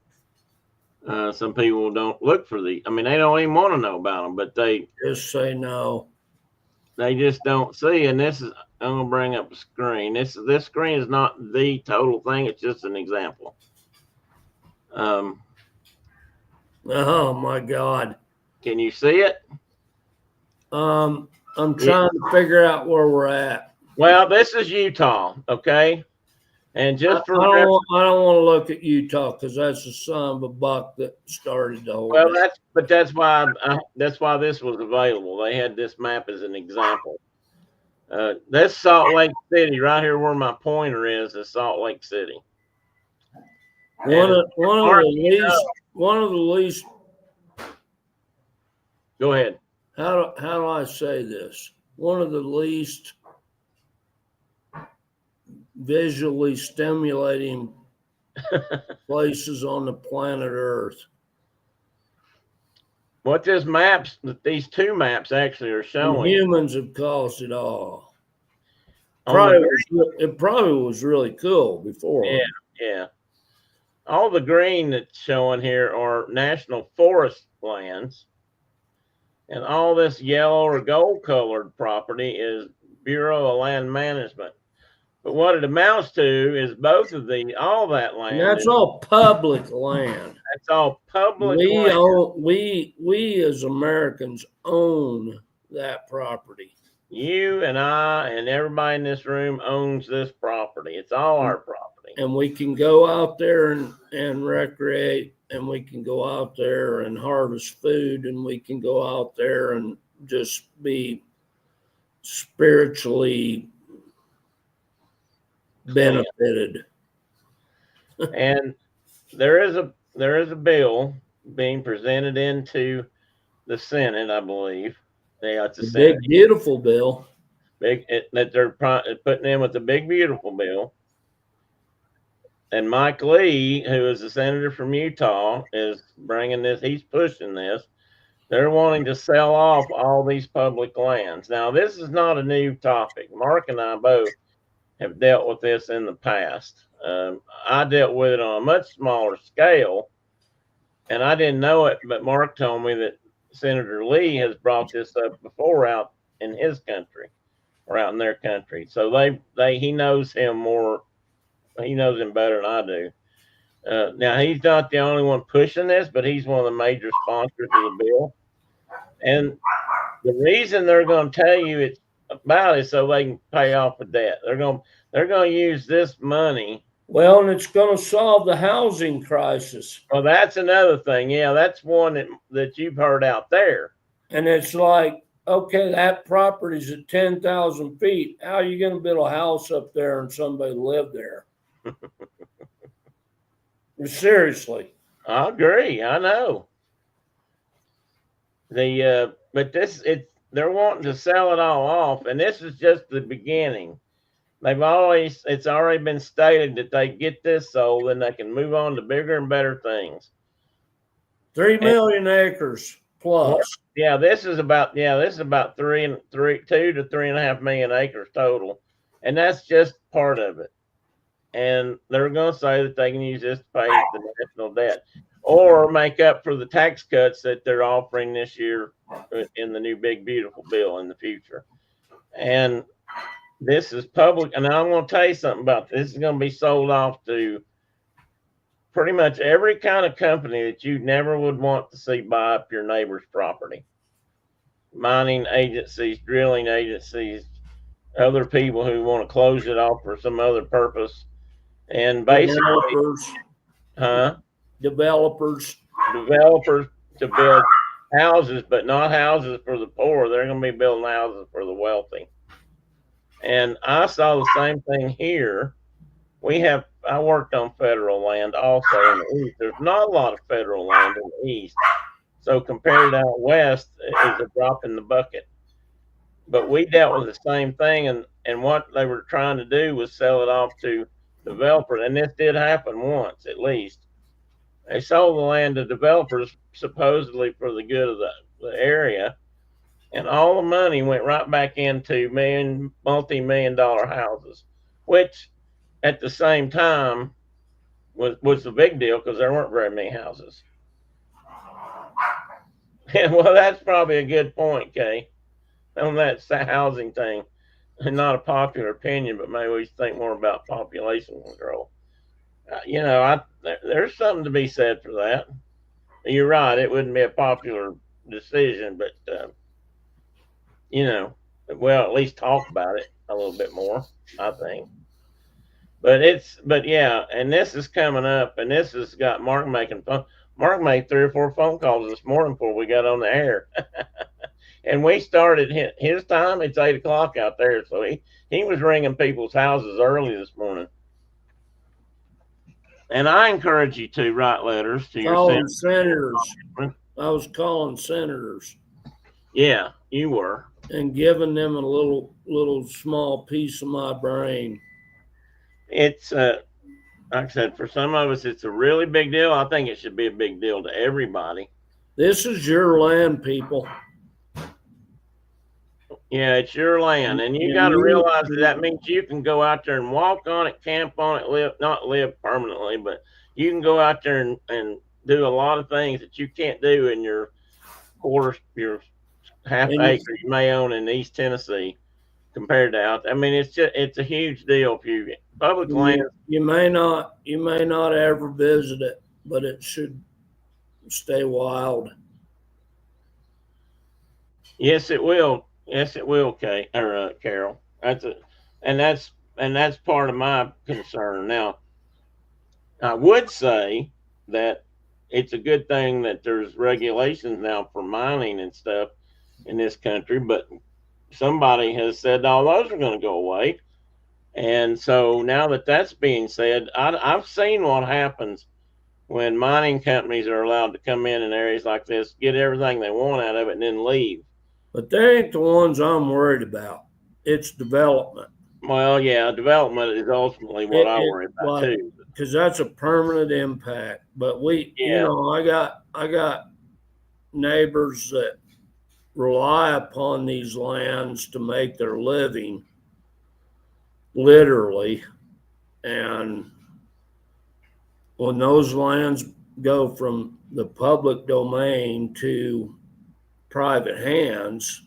Some people don't look for I mean, they don't even want to know about them, but they just say no. They just don't see. And this is, I'm gonna bring up a screen. This screen is not the total thing. It's just an example. Oh my God! Can you see it? I'm trying to figure out where we're at. Well, this is Utah, okay. And just for I don't want to look at Utah because that's the son of a buck that started the whole. Well, that's why this was available. They had this map as an example. That's Salt Lake City right here, where my pointer is Salt Lake City. One of the least. Go ahead. How do I say this? One of the least visually stimulating places on the planet Earth. What these two maps actually are showing. Humans have caused it all. It probably was really cool before. Yeah. All the green that's showing here are national forest lands. And all this yellow or gold colored property is Bureau of Land Management. But what it amounts to is all that land. And that's all public land. That's all public land. We as Americans own that property. You and I and everybody in this room owns this property. It's all our property. And we can go out there and recreate, and we can go out there and harvest food, and we can go out there and just be spiritually benefited. And there is a bill being presented into the Senate, I believe. It's a big beautiful bill. That they're putting in with the big beautiful bill. And Mike Lee, who is a senator from Utah, is bringing this. He's pushing this. They're wanting to sell off all these public lands. Now, this is not a new topic. Mark and I both have dealt with this in the past. I dealt with it on a much smaller scale, and I didn't know it, but Mark told me that Senator Lee has brought this up before out in his country or out in their country. So he knows him more. He knows him better than I do. Now, he's not the only one pushing this, but he's one of the major sponsors of the bill. And the reason they're going to tell you it's about it so they can pay off the debt. They're going to use this money. Well, and it's going to solve the housing crisis. Well, that's another thing. Yeah, that's one that you've heard out there. And it's like, okay, that property's at 10,000 feet. How are you going to build a house up there and somebody live there? Seriously. I agree. I know. But they're wanting to sell it all off, and this is just the beginning. It's already been stated that they get this sold and they can move on to bigger and better things. 3 million acres plus. Yeah, this is about 2 to 3.5 million acres total, and that's just part of it. And they're going to say that they can use this to pay the national debt or make up for the tax cuts that they're offering this year in the new big beautiful bill in the future. And this is public, and I'm going to tell you something about this. This is going to be sold off to pretty much every kind of company that you never would want to see buy up your neighbor's property. mining agencies, drilling agencies, other people who want to close it off for some other purpose. And basically, developers, developers. developers to build houses, but not houses for the poor. They're going to be building houses for the wealthy. And I saw the same thing here. I worked on federal land also in the east. There's not a lot of federal land in the east. So compared to out west, it is a drop in the bucket. But we dealt with the same thing, and what they were trying to do was sell it off to developers. And this did happen once at least. They sold the land to developers supposedly for the good of the area, and all the money went right back into multi-million dollar houses, which at the same time was the big deal because there weren't very many houses. And well, that's probably a good point, Kay, on that housing thing. Not a popular opinion, but maybe we should think more about population control. There's something to be said for that. You're right; it wouldn't be a popular decision, but well, at least talk about it a little bit more, I think. But yeah, and this is coming up, and this has got Mark making fun. Mark made 3 or 4 phone calls this morning before we got on the air. And we started his time. It's 8 o'clock out there, so he was ringing people's houses early this morning. And I encourage you to write letters to your senators. I was calling senators. Yeah, you were, and giving them a little small piece of my brain. It's like I said, for some of us, it's a really big deal. I think it should be a big deal to everybody. This is your land, people. Yeah, it's your land, and you got to realize that means you can go out there and walk on it, camp on it, not live permanently, but you can go out there and do a lot of things that you can't do in your half acre you may own in East Tennessee compared to out. I mean, it's a huge deal if you public land. You may not ever visit it, but it should stay wild. Yes, it will. Yes, it will, Carol. That's part of my concern. Now, I would say that it's a good thing that there's regulations now for mining and stuff in this country, but somebody has said all those are going to go away. And so now that that's being said, I've seen what happens when mining companies are allowed to come in areas like this, get everything they want out of it, and then leave. But they ain't the ones I'm worried about. It's development. Well, yeah, development is ultimately what I worry about too. Because that's a permanent impact. But I got neighbors that rely upon these lands to make their living, literally. And when those lands go from the public domain to private hands,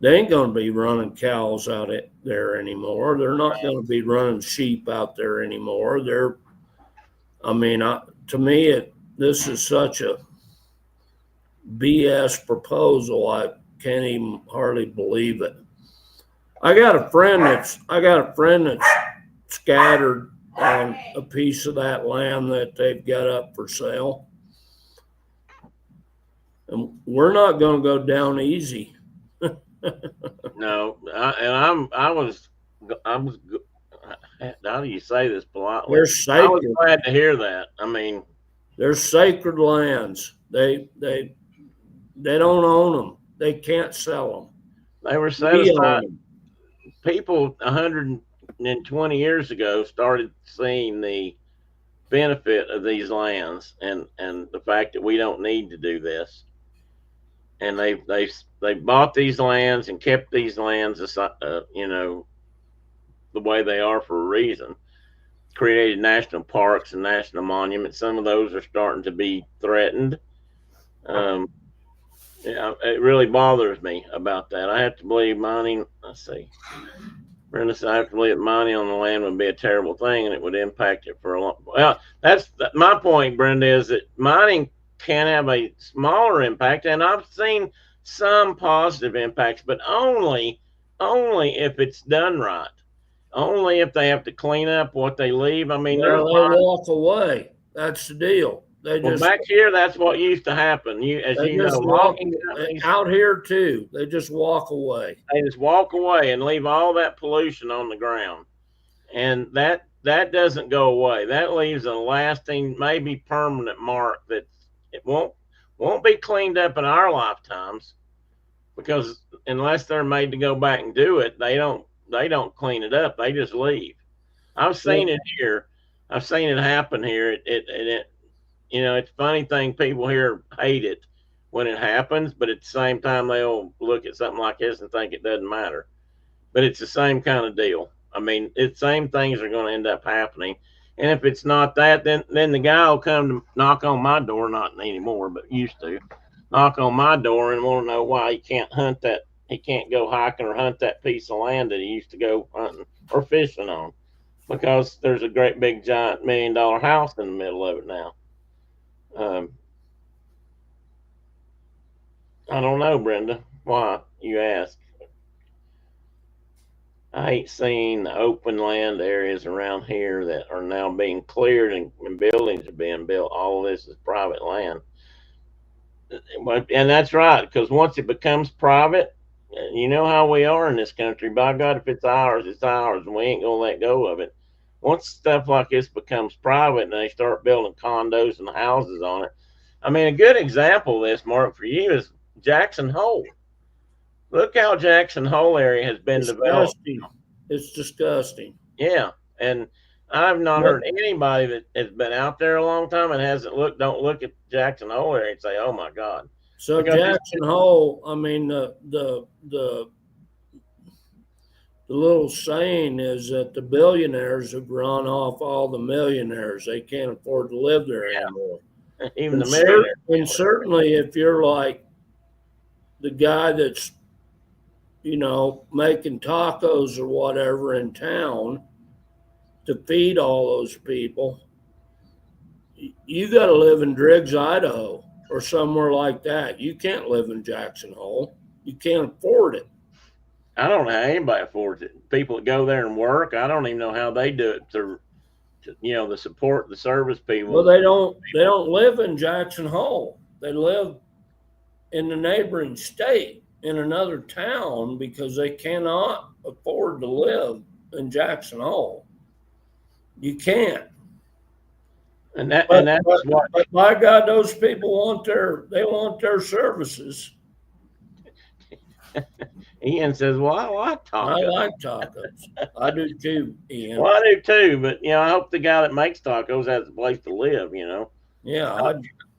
they ain't going to be running cows out there anymore. They're not going to be running sheep out there anymore. To me, this is such a BS proposal. I can't even hardly believe it. I got a friend that's scattered on a piece of that land that they've got up for sale. And we're not going to go down easy. No, how do you say this politely? I was glad to hear that. I mean, they're sacred lands. They don't own them. They can't sell them. They were set aside. People 120 years ago started seeing the benefit of these lands and the fact that we don't need to do this. And they bought these lands and kept these lands, the way they are for a reason. Created national parks and national monuments. Some of those are starting to be threatened. It really bothers me about that. I have to believe mining. Let's see. Brenda said, I have to believe mining on the land would be a terrible thing and it would impact it for a long. Well, that's my point, Brenda, is that mining can have a smaller impact. And I've seen some positive impacts, but only if it's done right. Only if they have to clean up what they leave. I mean, Well, they walk away. That's the deal. They well, just back here, that's what used to happen. they You know, just walk logging companies, out here too. They just walk away. they just walk away and leave all that pollution on the ground, and that doesn't go away. That leaves a lasting, maybe permanent mark that it won't be cleaned up in our lifetimes, because unless they're made to go back and do it, they don't clean it up. They just leave. I've seen it here. I've seen it happen here. It you know, it's a funny thing. People here hate it when it happens, but at the same time, they'll look at something like this and think it doesn't matter. But it's the same kind of deal. I mean, the same things are going to end up happening. And if it's not that, then the guy will come to knock on my door, not anymore, but used to knock on my door and want to know why he can't hunt that. He can't go hiking or hunt that piece of land that he used to go hunting or fishing on, because there's a great big giant $1 million house in the middle of it now. I don't know, Brenda, why you ask. I hate seeing the open land areas around here that are now being cleared and buildings are being built. All of this is private land. And that's right, because once it becomes private, you know how we are in this country. By God, if it's ours, and we ain't going to let go of it. Once stuff like this becomes private and they start building condos and houses on it. I mean, a good example of this, Mark, for you is Jackson Hole. Look how Jackson Hole area has been developed. It's disgusting. Yeah, and I've not heard anybody that has been out there a long time and don't look at Jackson Hole area and say, "Oh my God." So Jackson Hole, I mean, the little saying is that the billionaires have run off all the millionaires. They can't afford to live there anymore. Even the millionaires. And certainly, if you're like the guy that's, you know, making tacos or whatever in town to feed all those people, you got to live in Driggs, Idaho, or somewhere like that. You can't live in Jackson Hole. You can't afford it. I don't know how anybody affords it. People that go there and work, I don't even know how they do it to you know, the support, the service people. Well, they don't live in Jackson Hole. They live in the neighboring state, in another town, because they cannot afford to live in Jackson Hole. You can't. And that's what. But by God, those people want their services. Ian says, "Well, I like tacos. I like tacos. I do too, Ian. Well, I do too, but you know, I hope the guy that makes tacos has a place to live. You know,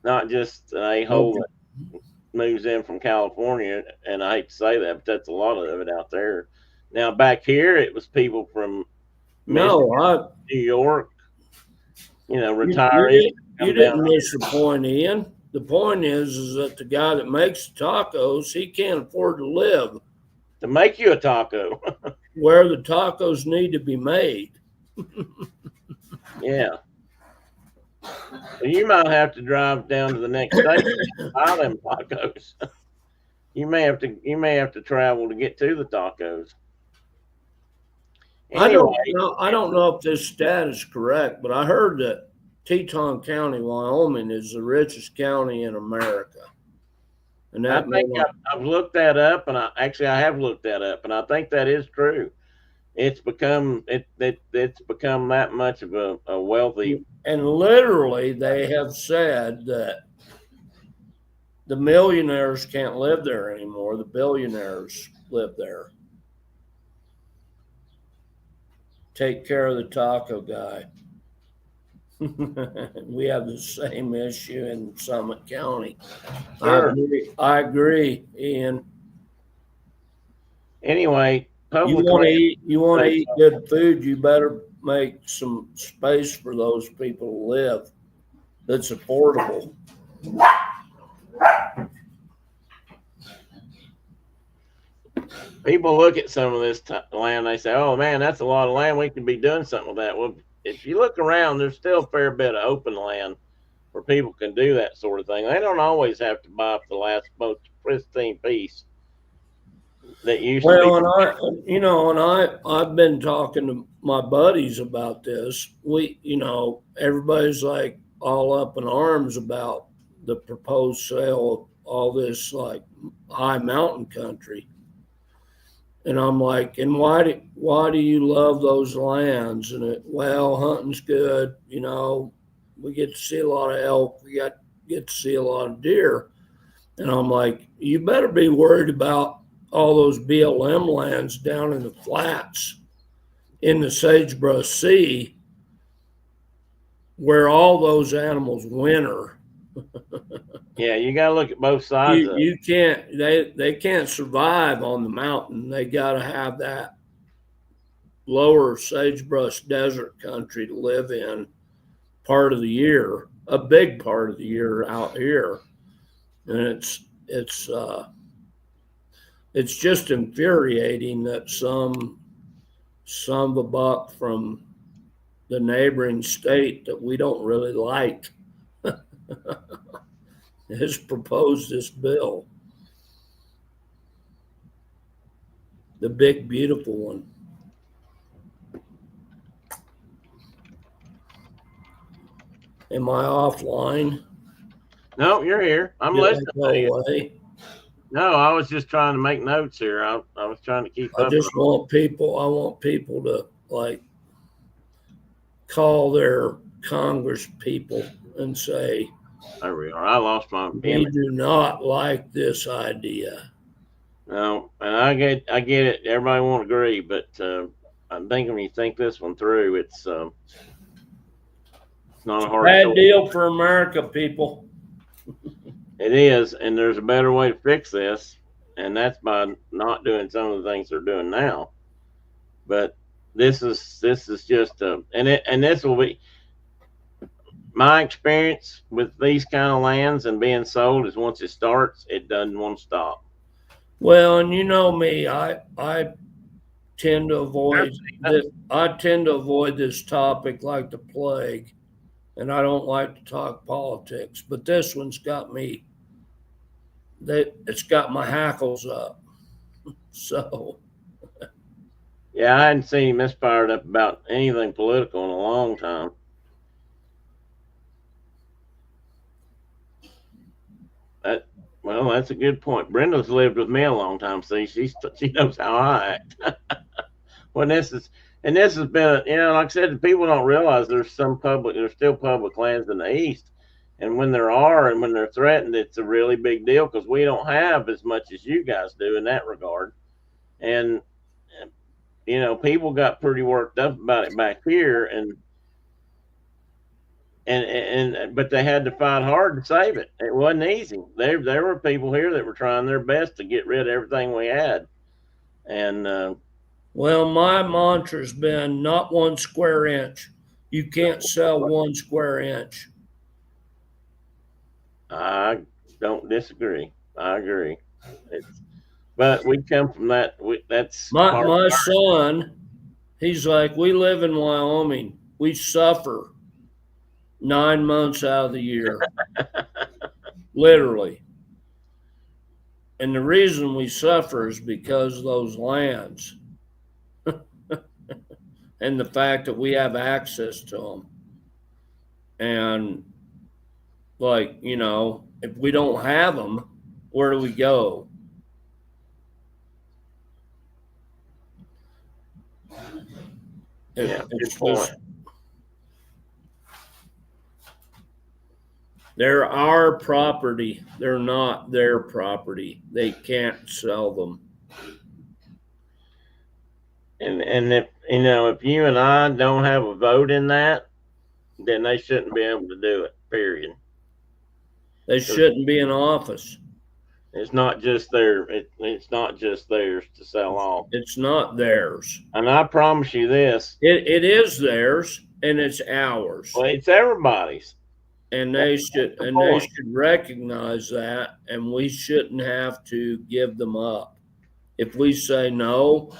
not just a hole that moves in from California. And I hate to say that, but that's a lot of it out there. Now back here, it was people from New York. You know, retirees. You didn't miss the point, Ian. The point is that the guy that makes tacos, he can't afford to live. To make you a taco. Where the tacos need to be made. Yeah. So you might have to drive down to the next station and buy them tacos. You may have to travel to get to the tacos. Anyway, I don't know if this stat is correct, but I heard that Teton County, Wyoming, is the richest county in America. And I think I've looked that up, and I have looked that up, and I think that is true. It's become it's become that much of a wealthy. And literally, they have said that the millionaires can't live there anymore. The billionaires live there. Take care of the taco guy. We have the same issue in Summit County. Sure. I agree, Ian. Anyway, you want to eat good food, you better make some space for those people to live that's affordable. People look at some of this land, they say, "Oh man, that's a lot of land. We could be doing something with that." Well, if you look around, there's still a fair bit of open land where people can do that sort of thing. They don't always have to buy up the last most pristine piece that used to be. Well, I've been talking to my buddies about this. Everybody's like all up in arms about the proposed sale of all this like high mountain country. And I'm like, and why do you love those lands? And well, hunting's good. We get to see a lot of elk. We get to see a lot of deer. And I'm like, you better be worried about all those BLM lands down in the flats in the Sagebrush Sea where all those animals winter. Yeah, you got to look at both sides. You can't. They can't survive on the mountain. They got to have that lower sagebrush desert country to live in part of the year, a big part of the year out here, and it's just infuriating that some of a buck from the neighboring state that we don't really like has proposed this bill. The big, beautiful one. Am I offline? No, you're here. I'm listening to you. Away? No, I was just trying to make notes here. I was trying to keep up. I want people to like call their Congress people and say, there we are. I lost my we do not like this idea. No, and I get it. Everybody won't agree, but I think when you think this one through, it's not a hard bad deal for America, people. It is, and there's a better way to fix this, and that's by not doing some of the things they're doing now. But this is just and this will be my experience with these kind of lands and being sold is once it starts, it doesn't want to stop. Well, and you know me, I tend to avoid this. I tend to avoid this topic like the plague, and I don't like to talk politics. But this one's got me. It's got my hackles up. So. Yeah, I hadn't seen him this fired up about anything political in a long time. Well, that's a good point. Brenda's lived with me a long time. See, she knows how I act. Well, this has been, like I said, people don't realize there's still public lands in the East. And when there are, and when they're threatened, it's a really big deal because we don't have as much as you guys do in that regard. And, people got pretty worked up about it back here but they had to fight hard to save it. It wasn't easy. There were people here that were trying their best to get rid of everything we had. And well, my mantra's been not 1 square inch. You can't sell 1 square inch. I don't disagree. I agree. But we come from that. That's my son. He's like, we live in Wyoming. We suffer 9 months out of the year, literally. And the reason we suffer is because of those lands and the fact that we have access to them. And if we don't have them, where do we go? They're our property. They're not their property. They can't sell them. And if you and I don't have a vote in that, then they shouldn't be able to do it. Period. They shouldn't be in office. It's not just it's not just theirs to sell off. It's not theirs. And I promise you this. It is theirs and it's ours. Well, it's everybody's. And they should recognize that, and we shouldn't have to give them up. If we say no,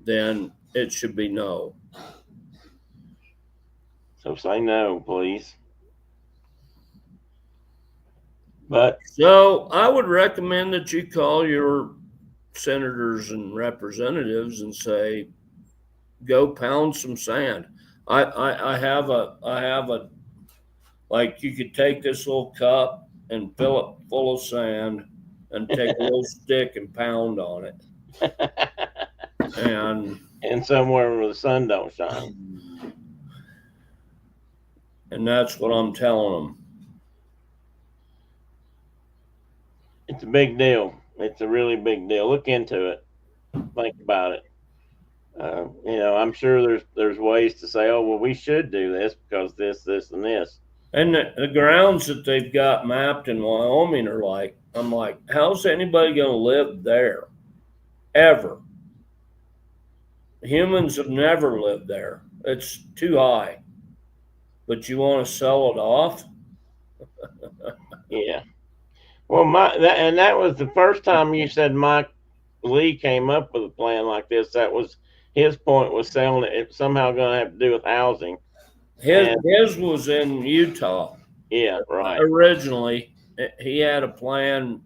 then it should be no. So say no, please. But So I would recommend that you call your senators and representatives and say, go pound some sand. I have a like, you could take this little cup and fill it full of sand and take a little stick and pound on it. And somewhere where the sun don't shine. And that's what I'm telling them. It's a big deal. It's a really big deal. Look into it. Think about it. I'm sure there's ways to say, oh, well, we should do this because this, and this. And the grounds that they've got mapped in Wyoming are like, I'm like, how's anybody going to live there? Ever. Humans have never lived there. It's too high. But you want to sell it off? Yeah. Well, that was the first time you said Mike Lee came up with a plan like this. That was his point, was selling it. It's somehow going to have to do with housing. His was in Utah. Yeah, right. Originally, he had a plan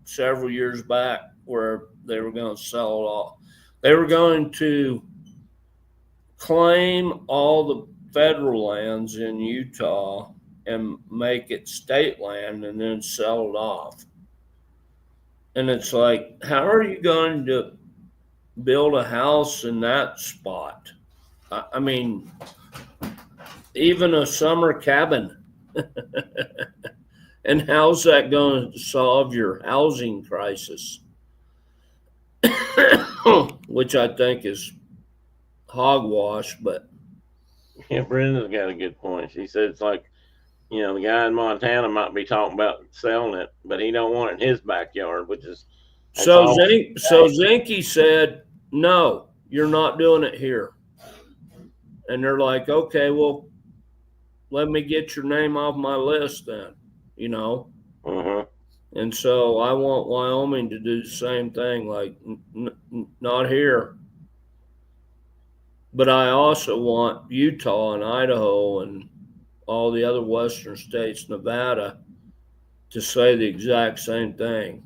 several years back where they were going to sell it all. They were going to claim all the federal lands in Utah and make it state land and then sell it off. And it's like, how are you going to build a house in that spot? I mean, even a summer cabin. And how's that going to solve your housing crisis? Which I think is hogwash, but. Yeah, Brenda's got a good point. She said it's like, the guy in Montana might be talking about selling it, but he don't want it in his backyard, which is. So Zinke said, no, you're not doing it here. And they're like, okay, well, let me get your name off my list then, Uh-huh. And so I want Wyoming to do the same thing, like, not here. But I also want Utah and Idaho and all the other western states, Nevada, to say the exact same thing.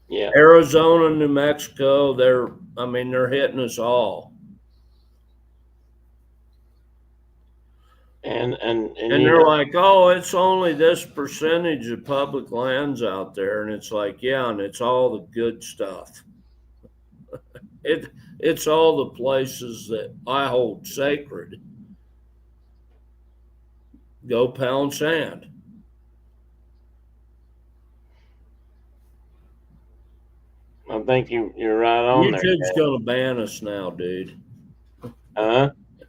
Yeah. Arizona, New Mexico, they're hitting us all. And they're like, oh, it's only this percentage of public lands out there. And it's like, yeah, and it's all the good stuff. It's all the places that I hold sacred. Go pound sand. I think you're right on there. YouTube's going to ban us now, dude.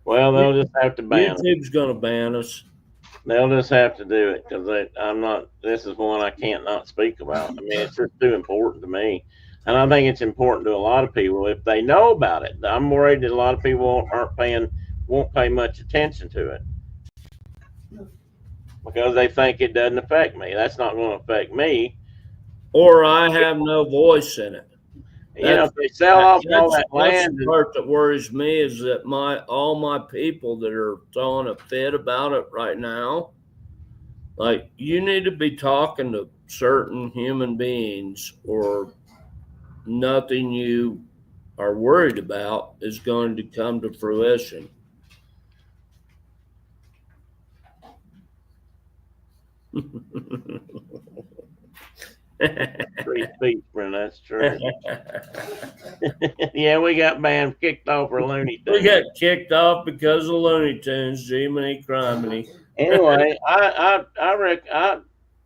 Well, they'll just have to ban us. YouTube's going to ban us. They'll just have to do it because this is one I can't not speak about. I mean, it's just too important to me. And I think it's important to a lot of people if they know about it. I'm worried that a lot of people won't pay much attention to it because they think it doesn't affect me. That's not going to affect me. Or I have no voice in it. If they sell off all that land. The part that worries me is that all my people that are throwing a fit about it right now, like, you need to be talking to certain human beings, or nothing you are worried about is going to come to fruition. Free speech, Brent, that's true. Yeah, we got kicked off for Looney Tunes. We got kicked off because of Looney Tunes, Jiminy Criminy. Anyway, I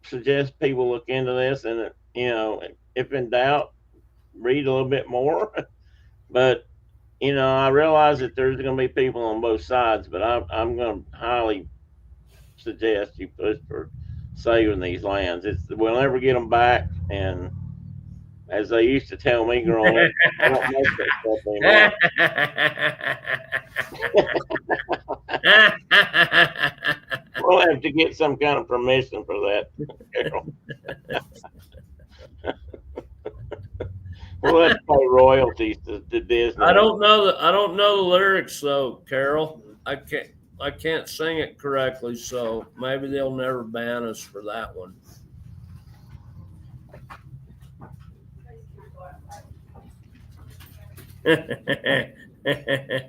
suggest people look into this, and if in doubt, read a little bit more. But I realize that there's going to be people on both sides, but I'm going to highly suggest you push for saving these lands. We'll never get them back, and as they used to tell me growing up, I don't make that stuff anymore. We'll have to get some kind of permission for that, Carol. We'll have to pay royalties to Disney. I don't know the lyrics though, Carol. I can't. I can't sing it correctly, so maybe they'll never ban us for that one.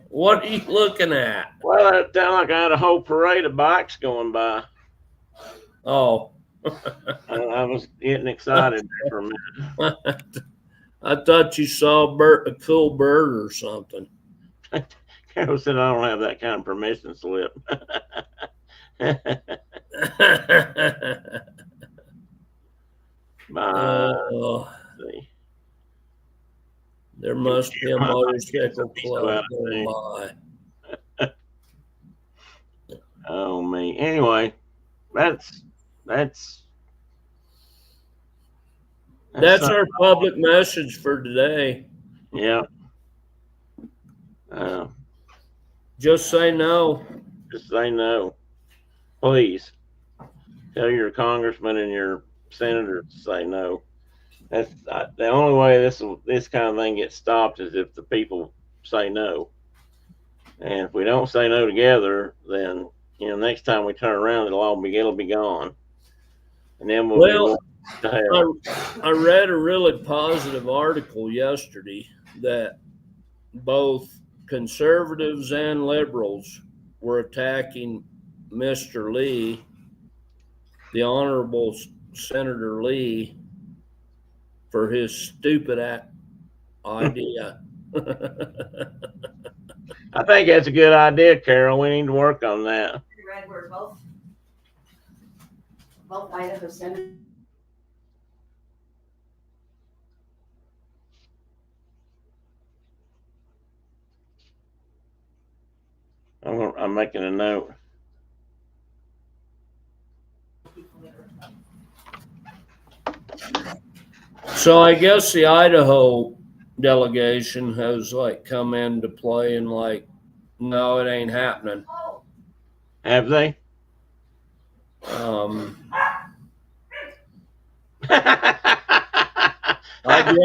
What are you looking at? Well, it sounded like I had a whole parade of bikes going by. Oh. I was getting excited there for a minute. I thought you saw a cool bird or something. Carol said I don't have that kind of permission slip. There must be a motorcycle club going by. Oh me. Anyway, that's our public message for today. Yeah. Just say no. Just say no. Please. Tell your congressman and your senator to say no. That's the only way this kind of thing gets stopped is if the people say no. And if we don't say no together, then next time we turn around, it'll be gone. And then I read a really positive article yesterday that both conservatives and liberals were attacking Mr. Lee, the Honorable Senator Lee, for his stupid idea. I think that's a good idea, Carol. We need to work on that. Read where both Idaho senators. I'm making a note. So I guess the Idaho delegation has come into play and no, it ain't happening. Have they? I've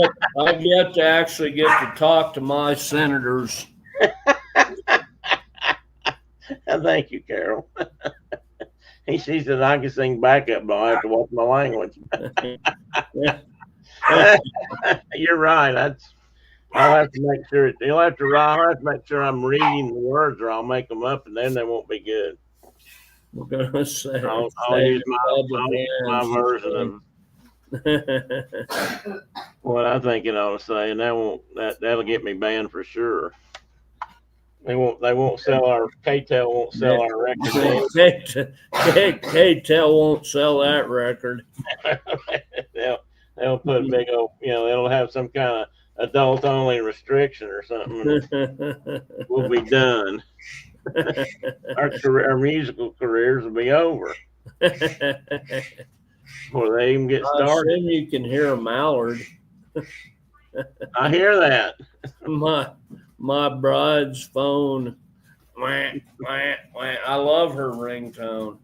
yet to actually get to talk to my senators. Thank you, Carol. She said I can sing backup, but I have to watch my language. You're right. I'll have to make sure. I'll have to make sure I'm reading the words, or I'll make them up, and then they won't be good. We're gonna say I'll use my version of what I think it ought to say, and that'll get me banned for sure. They won't sell our K-Tel won't sell our record. K-Tel won't sell that record. They'll put big old, it'll have some kind of adult only restriction or something. We'll be done. Our musical careers will be over before they even get started. I assume you can hear a mallard. I hear that. My bride's phone. I love her ringtone.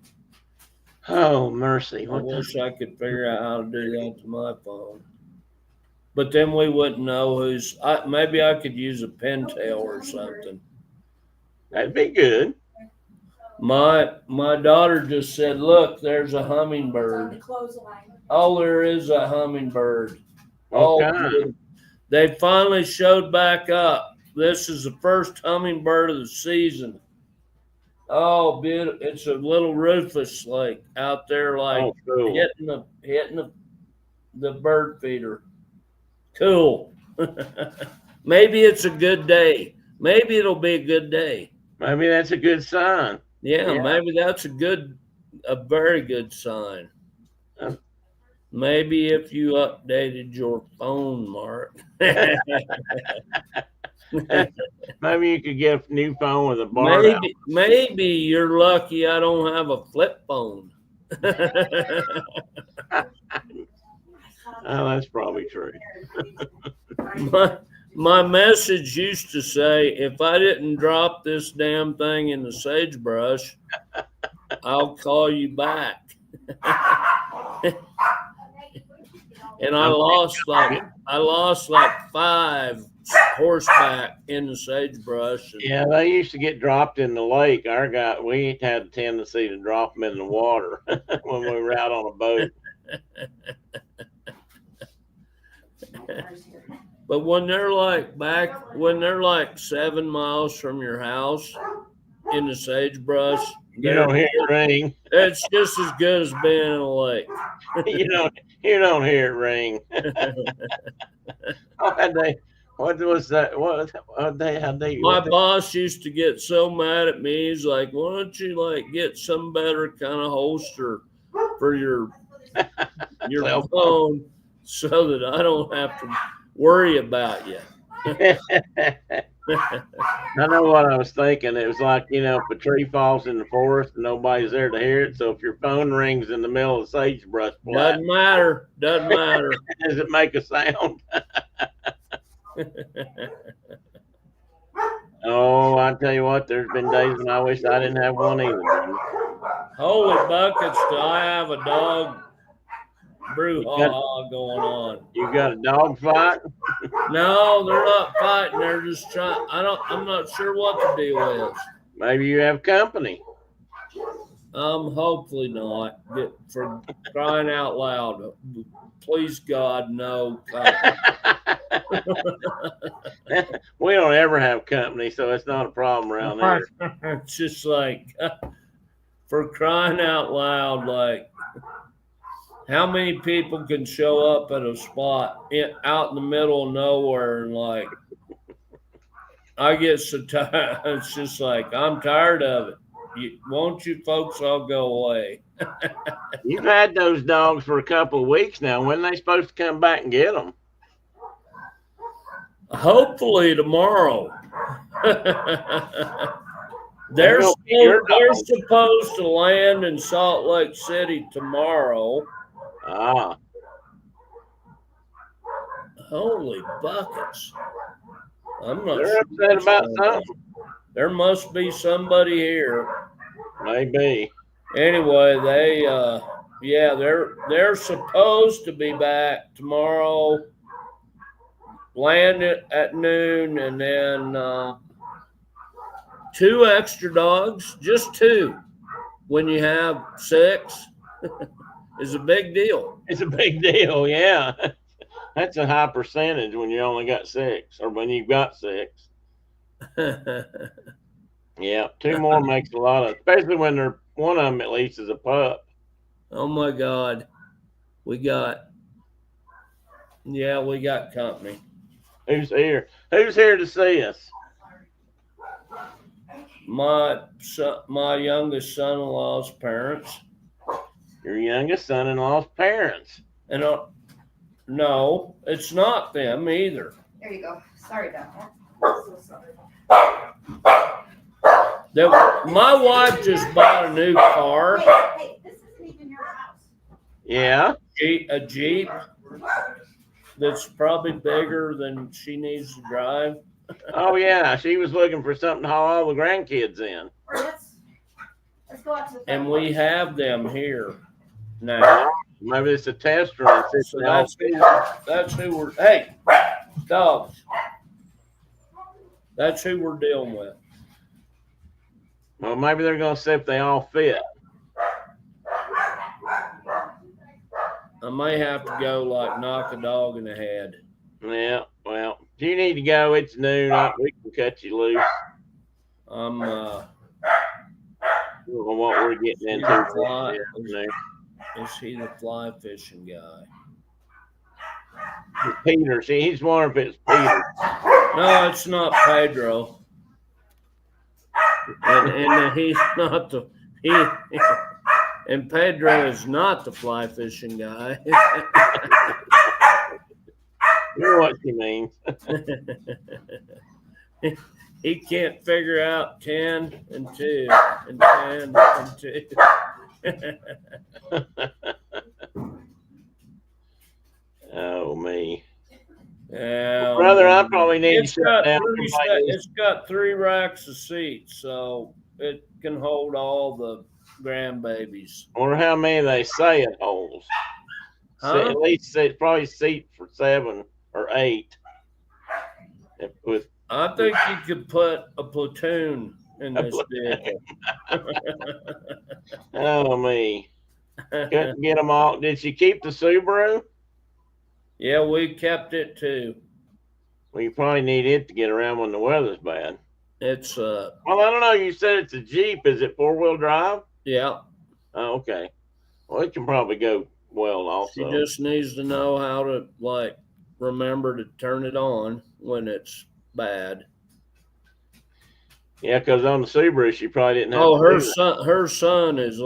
Oh, mercy. I wish I could figure out how to do that to my phone. But then we wouldn't know who's. Maybe I could use a pintail or something. That'd be good. My daughter just said, "Look, there's a hummingbird." Oh, there is a hummingbird. Okay. They finally showed back up. This is the first hummingbird of the season. Oh, beautiful! It's a little Rufus out there, cool. hitting the bird feeder. Cool. Maybe it's a good day. Maybe it'll be a good day. Maybe that's a good sign. Yeah. Maybe that's a very good sign. Maybe if you updated your phone, Mark. Maybe you could get a new phone with a bar. Maybe you're lucky I don't have a flip phone. Oh, that's probably true. My message used to say, if I didn't drop this damn thing in the sagebrush, I'll call you back. And I lost like 5 horseback in the sagebrush. And, Yeah, they used to get dropped in the lake. We had a tendency to drop them in the water when we were out on a boat. But when they're like 7 miles from your house in the sagebrush, You don't hear it ring. It's just as good as being in a lake. You don't hear it ring. What was that? My boss used to get so mad at me. He's like, "Why don't you like get some better kind of holster for your phone so that I don't have to worry about you?" I know what I was thinking. It was like, if a tree falls in the forest and nobody's there to hear it. So if your phone rings in the middle of sagebrush, doesn't matter. Does it make a sound? Oh, I tell you what, there's been days when I wish I didn't have one either. Holy buckets, do I have a dog brouhaha going on? You got a dog fight? No, they're not fighting. They're just trying. I'm not sure what the deal is. Maybe you have company. Hopefully not. For crying out loud, please God, no company. We don't ever have company, so it's not a problem around here. It's just like, for crying out loud, like, how many people can show up at a spot out in the middle of nowhere and like, I get so tired. It's just like, I'm tired of it. Won't you folks all go away? You've had those dogs for a couple of weeks now. When are they supposed to come back and get them? Hopefully tomorrow. They're supposed to land in Salt Lake City tomorrow. Ah. Holy buckets. I'm not They're sure. upset about something. There must be somebody here. Maybe. Anyway, they're supposed to be back tomorrow, land at noon, and then 2 extra dogs, just 2 when you have 6 is a big deal. It's a big deal, yeah. That's a high percentage when you only got 6, or when you've got 6. Yeah, 2 more makes a lot of, especially when one of them at least is a pup. Oh my God, we got company. Who's here? Who's here to see us? My youngest son-in-law's parents. Your youngest son-in-law's parents. And no, it's not them either. There you go. Sorry about that. So sorry. My wife just bought a new car. Hey, this isn't even your house. Yeah. A Jeep that's probably bigger than she needs to drive. Oh yeah, she was looking for something to haul all the grandkids in. Let's go out to the and we have them here now. Maybe it's a test run. So that's who we're. Hey, dogs. That's who we're dealing with. Well, maybe they're going to see if they all fit. I may have to go like knock a dog in the head. Yeah, well, if you need to go, it's noon. We can cut you loose. I don't know what we're getting into. Is he the fly fishing guy? It's Peter. See, he's wondering if it's Peter. No, it's not Pedro. And he's not and Pedro is not the fly fishing guy. You know what she means. He can't figure out 10 and 2 and 10 and 2. Oh, me. Yeah, brother, I probably need to shut down. It's got 3 racks of seats, so it can hold all the grandbabies. Or how many they say it holds. Huh? At least it's probably seat for 7 or 8. With I think you could put a platoon in this vehicle. oh me, couldn't get them all. Did she keep the Subaru? Yeah, we kept it too. Well, you probably need it to get around when the weather's bad. It's Well, I don't know. You said it's a Jeep. Is it 4-wheel drive? yeah. Oh, okay. Well, it can probably go well She also. just needs to know how to remember to turn it on when it's bad. Yeah, because on the Subaru, she probably didn't have. Oh, to do that. her son is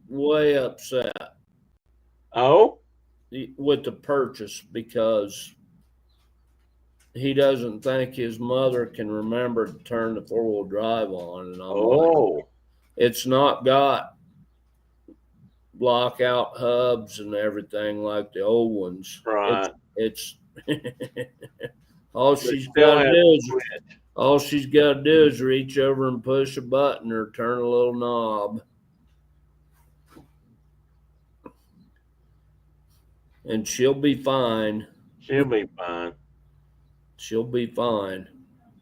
way upset Oh, with the purchase because he doesn't think his mother can remember to turn the 4-wheel drive on. And I'm like, it's not got lockout hubs and everything like the old ones. right. It's all she's got to do is reach over and push a button or turn a little knob. And she'll be fine. She'll be fine. She'll be fine.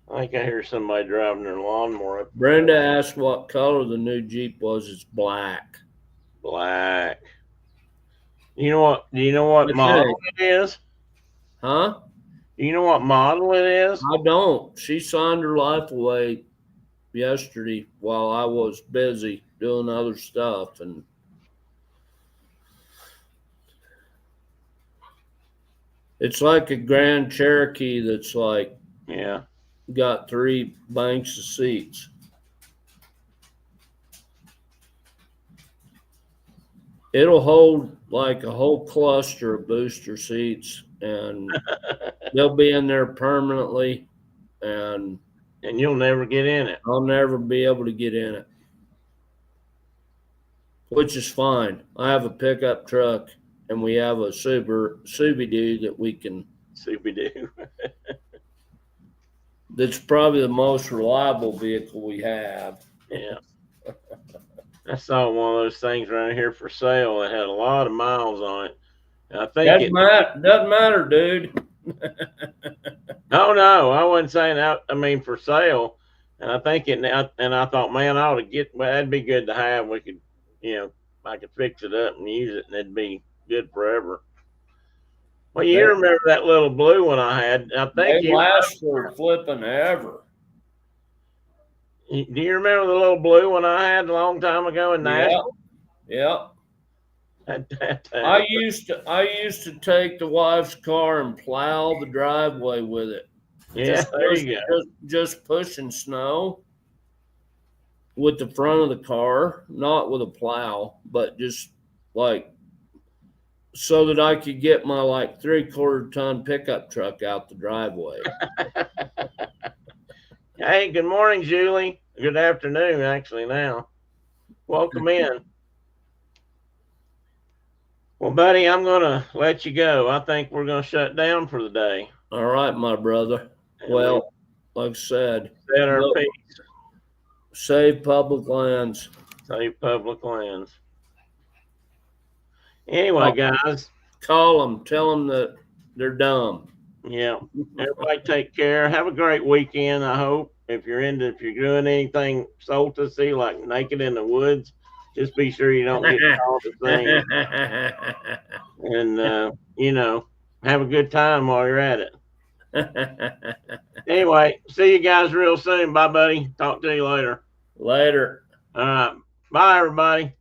I think I hear somebody driving their lawnmower. Brenda asked what color the new Jeep was. It's black. Black. Do you know what model it is? Huh? Do you know what model it is? I don't. She signed her life away yesterday while I was busy doing other stuff, and it's like a Grand Cherokee that's got 3 banks of seats. It'll hold like a whole cluster of booster seats, and they'll be in there permanently, and you'll never get in it. I'll never be able to get in it, which is fine. I have a pickup truck, and we have a Subi-Doo that we can. Subi-Doo. That's probably the most reliable vehicle we have. Yeah. I saw one of those things right here for sale that had a lot of miles on it. And I think doesn't matter, dude. No, I wasn't saying that. I mean, for sale. And I think and I thought, man, I ought to get. Well, that'd be good to have. We could, I could fix it up and use it, and it'd be good forever. Well, you remember that little blue one I had? I think they last for flipping ever. Do you remember the little blue one I had a long time ago in Nashville? Yeah. I used to take the wife's car and plow the driveway with it. Yeah, there you go. Just pushing snow with the front of the car, not with a plow, but just so that I could get my 3/4 ton pickup truck out the driveway. Hey, good morning, Julie. Good afternoon, actually, now. Welcome in. Well, buddy, I'm going to let you go. I think we're going to shut down for the day. All right, my brother. Well, like I said, set our peace. Save public lands. Save public lands. Anyway, guys. Call them. Tell them that they're dumb. Yeah. Everybody take care. Have a great weekend, I hope. If you're doing anything solstice-y, like naked in the woods, just be sure you don't get caught with things. And, have a good time while you're at it. Anyway, see you guys real soon. Bye, buddy. Talk to you later. Later. All right. Bye, everybody.